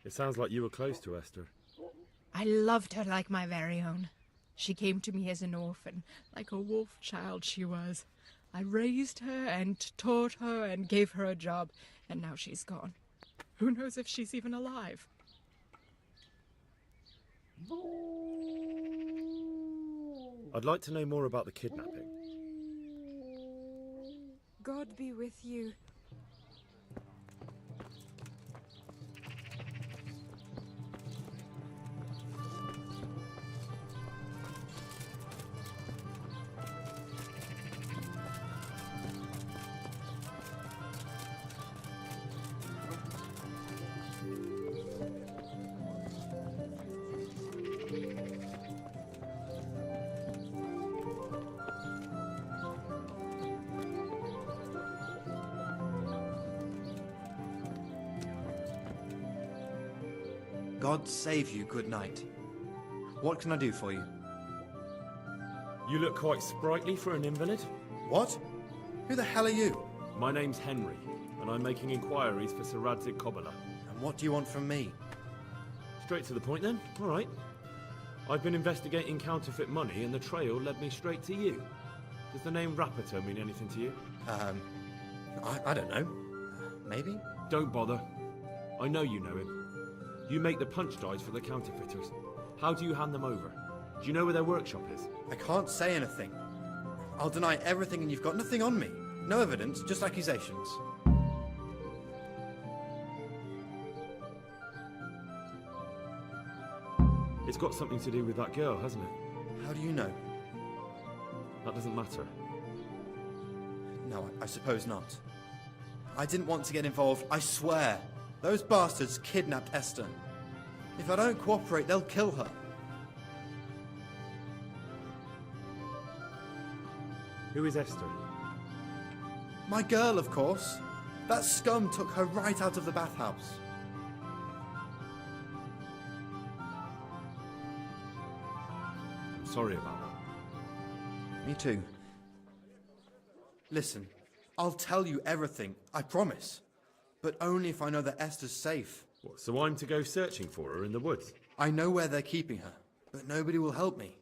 It sounds like you were close to Esther. I loved her like my very own. She came to me as an orphan, like a wolf child she was. I raised her and taught her and gave her a job, and now she's gone. Who knows if she's even alive? I'd like to know more about the kidnapping. God be with you. God save you, good knight. What can I do for you? You look quite sprightly for an invalid. What? Who the hell are you? My name's Henry, and I'm making inquiries for Sir Radzik Kobola. And what do you want from me? Straight to the point then. All right. I've been investigating counterfeit money, and the trail led me straight to you. Does the name Rappator mean anything to you? I don't know. Maybe? Don't bother. I know you know him. You make the punch dies for the counterfeiters. How do you hand them over? Do you know where their workshop is? I can't say anything. I'll deny everything and you've got nothing on me. No evidence, just accusations. It's got something to do with that girl, hasn't it? How do you know? That doesn't matter. No, I suppose not. I didn't want to get involved, I swear. Those bastards kidnapped Esther. If I don't cooperate, they'll kill her. Who is Esther? My girl, of course. That scum took her right out of the bathhouse. I'm sorry about that. Me too. Listen, I'll tell you everything, I promise. But only if I know that Esther's safe. What, so I'm to go searching for her in the woods? I know where they're keeping her, but nobody will help me.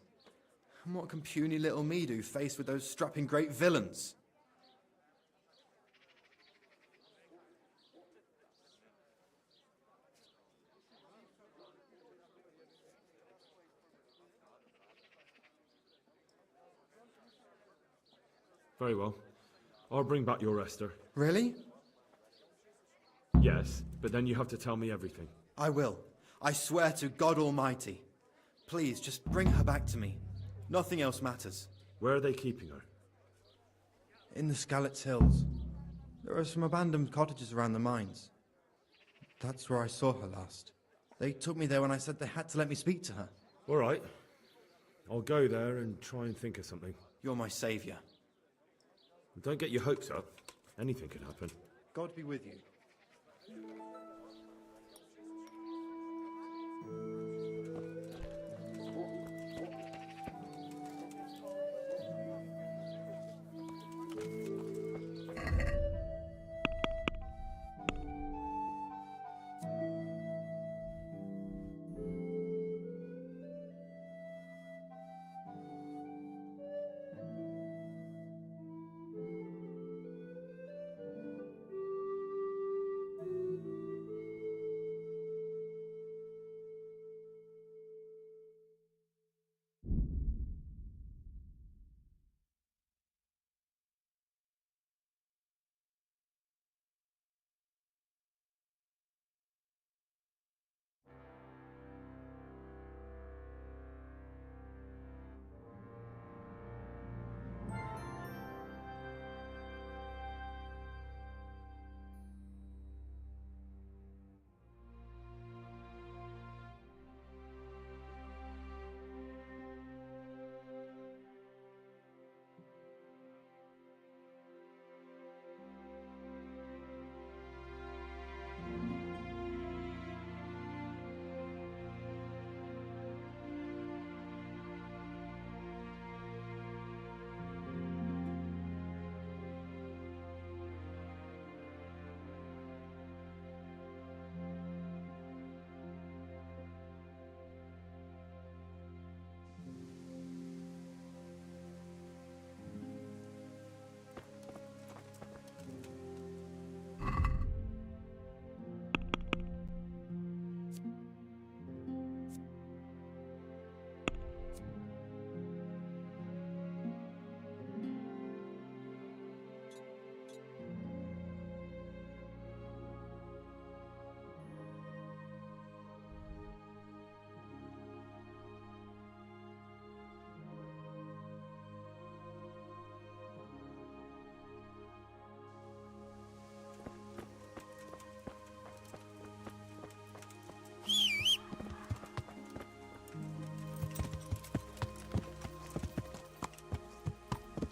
And what can puny little me do faced with those strapping great villains? Very well. I'll bring back your Esther. Really? Yes, but then you have to tell me everything. I will. I swear to God Almighty. Please, just bring her back to me. Nothing else matters. Where are they keeping her? In the Skalitz Hills. There are some abandoned cottages around the mines. That's where I saw her last. They took me there when I said they had to let me speak to her. All right. I'll go there and try and think of something. You're my saviour. Don't get your hopes up. Anything can happen. God be with you.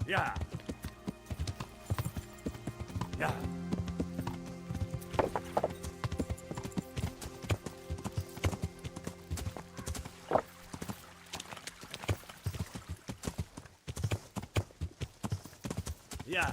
Yeah. Yeah. Yeah.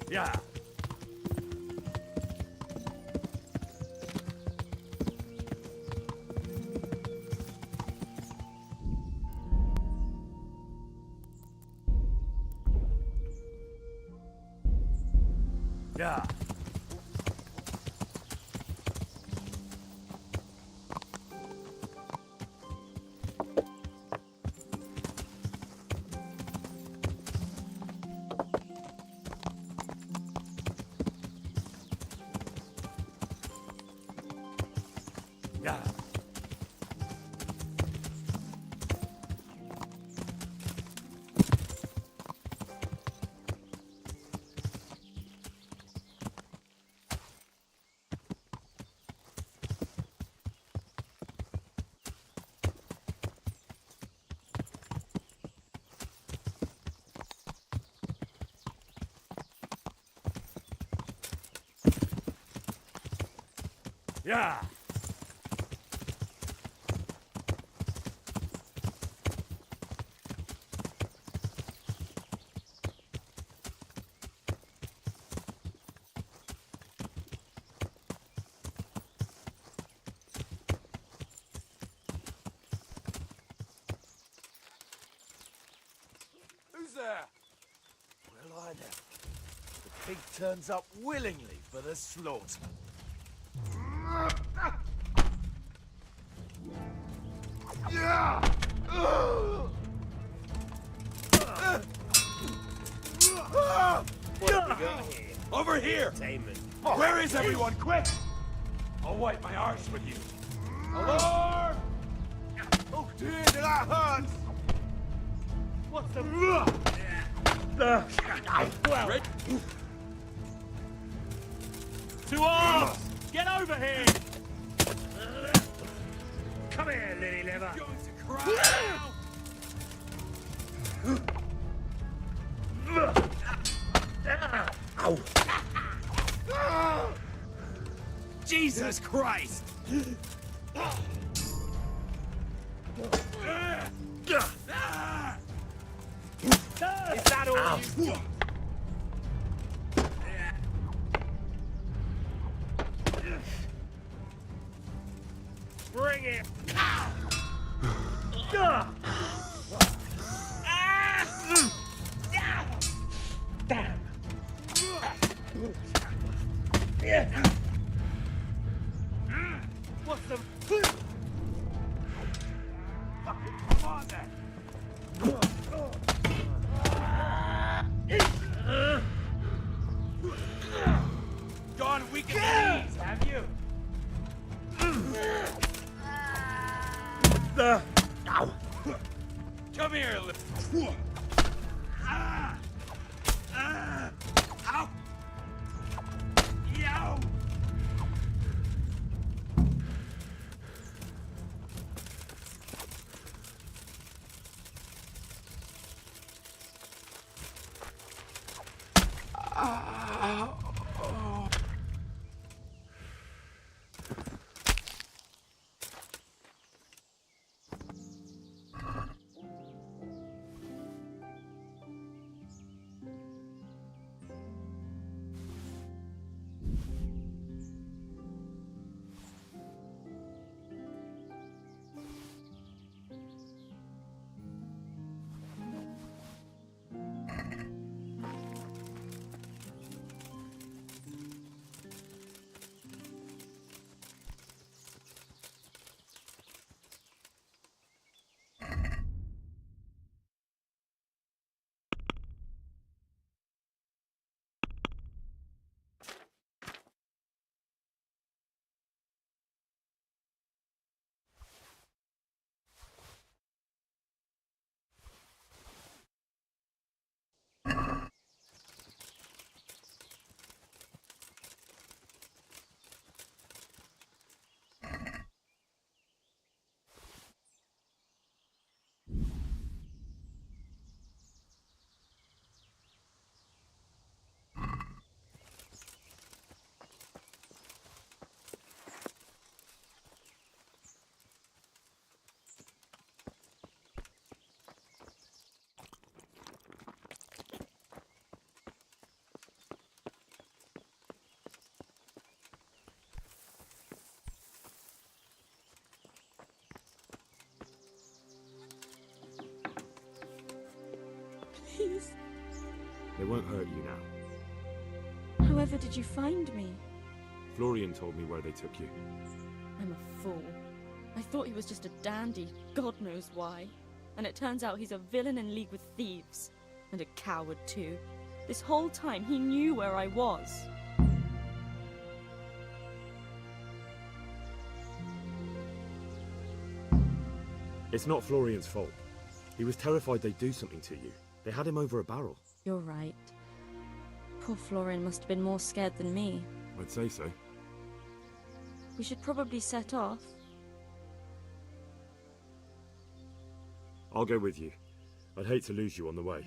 Yeah. Yeah. Yeah. Yeah. Who's there? Well, I know. The pig turns up willingly for the slaughter. Yeah! What have we got here? Over here! Entertainment. Where is everyone? Quick! I'll wipe my arse with you. Alarm! Oh dear, that hurts! What's the... Well, To arms! Get over here! Come here, lily liver. going to cry! Jesus Christ! Is that all you got? Bring it! Damn! What's the... Come on then! Gone weak in the knees, have you? Come here, little... Ow! Yow! won't hurt you now. However did you find me? Florian told me where they took you. I'm a fool. I thought he was just a dandy, God knows why. And it turns out he's a villain in league with thieves. And a coward too. This whole time he knew where I was. It's not Florian's fault. He was terrified they'd do something to you. They had him over a barrel. You're right. Poor Florian must have been more scared than me. I'd say so. We should probably set off. I'll go with you. I'd hate to lose you on the way.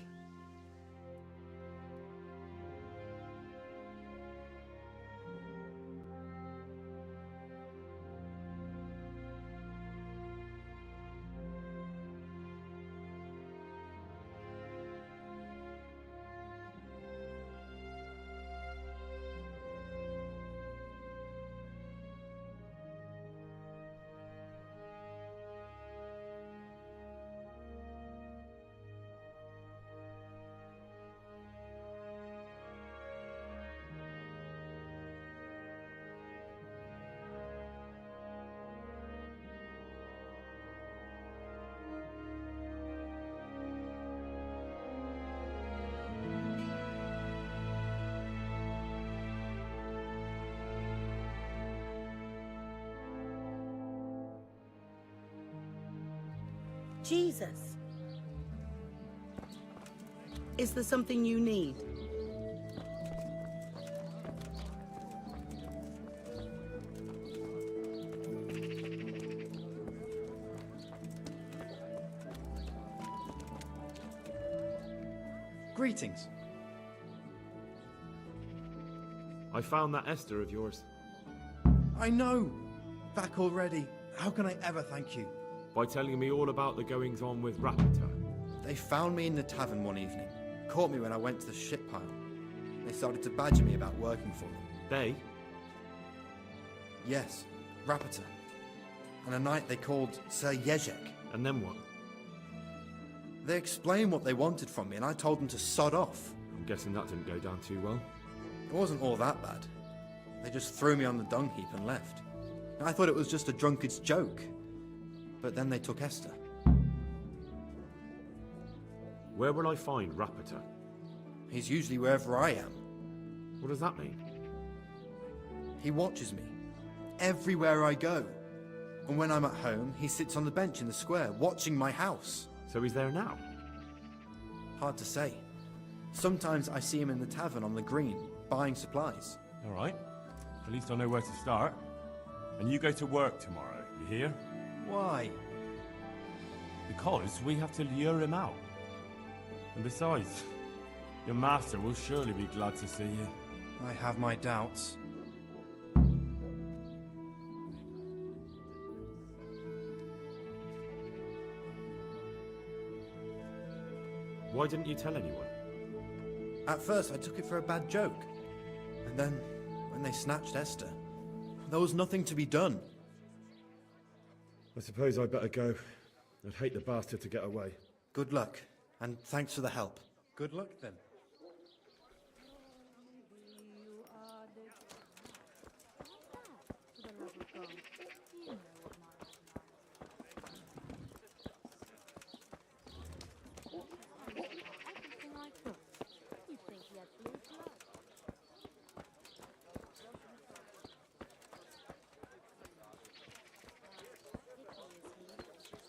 Jesus. Is there something you need? Greetings. I found that Esther of yours. I know. Back already. How can I ever thank you? By telling me all about the goings-on with Rapita. They found me in the tavern one evening. Caught me when I went to the ship pile. They started to badger me about working for them. They? Yes, Rapita. And a night they called Sir Jezek. And then what? They explained what they wanted from me and I told them to sod off. I'm guessing that didn't go down too well. It wasn't all that bad. They just threw me on the dung heap and left. I thought it was just a drunkard's joke. But then they took Esther. Where will I find Rapita? He's usually wherever I am. What does that mean? He watches me. Everywhere I go. And when I'm at home, he sits on the bench in the square, watching my house. So he's there now? Hard to say. Sometimes I see him in the tavern on the green, buying supplies. All right. At least I know where to start. And you go to work tomorrow, you hear? Why? Because we have to lure him out. And besides, your master will surely be glad to see you. I have my doubts. Why didn't you tell anyone? At first I took it for a bad joke. And then, when they snatched Esther, there was nothing to be done. I suppose I'd better go. I'd hate the bastard to get away. Good luck, and thanks for the help. Good luck then.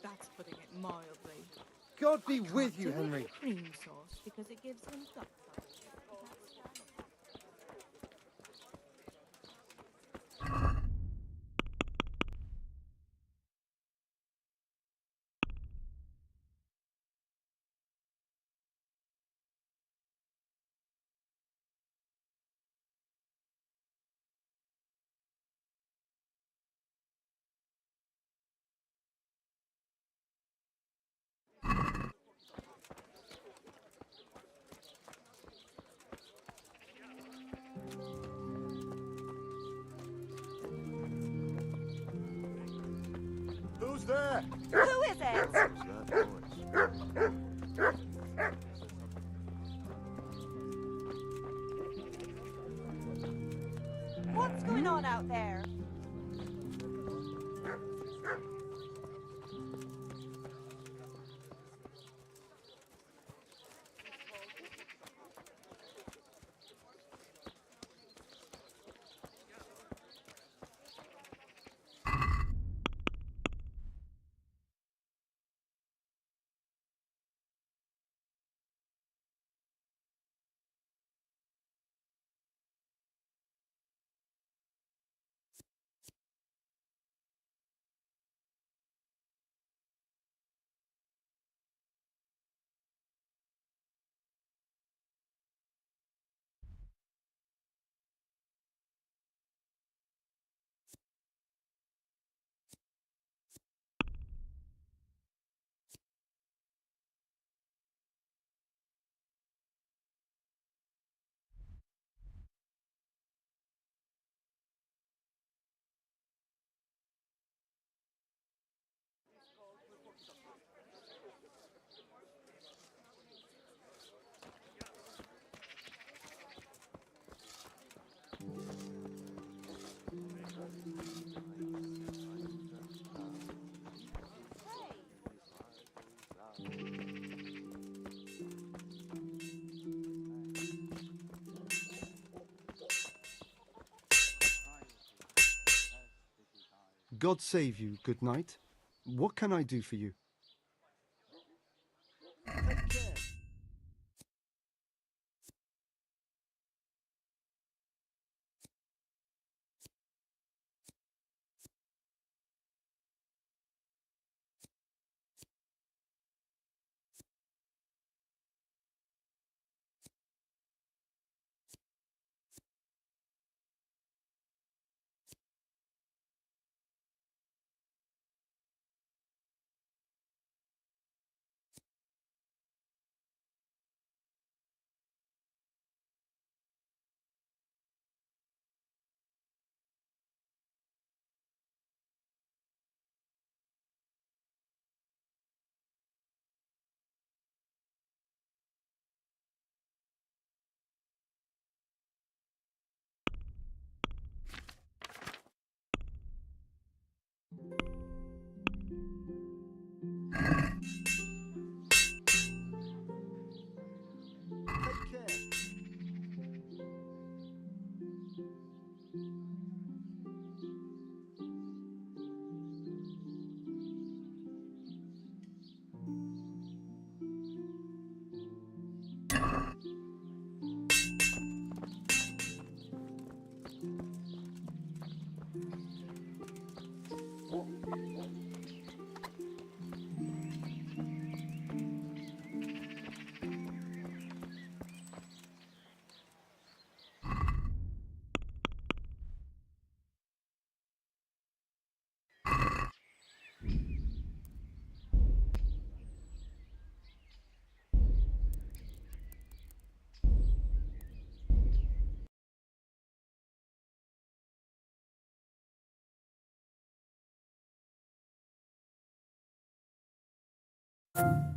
That's putting it mildly. God be with you, Henry. Cream sauce because it gives him duck. Who's there? Who is it? God save you, good knight. What can I do for you? Take care. Take care.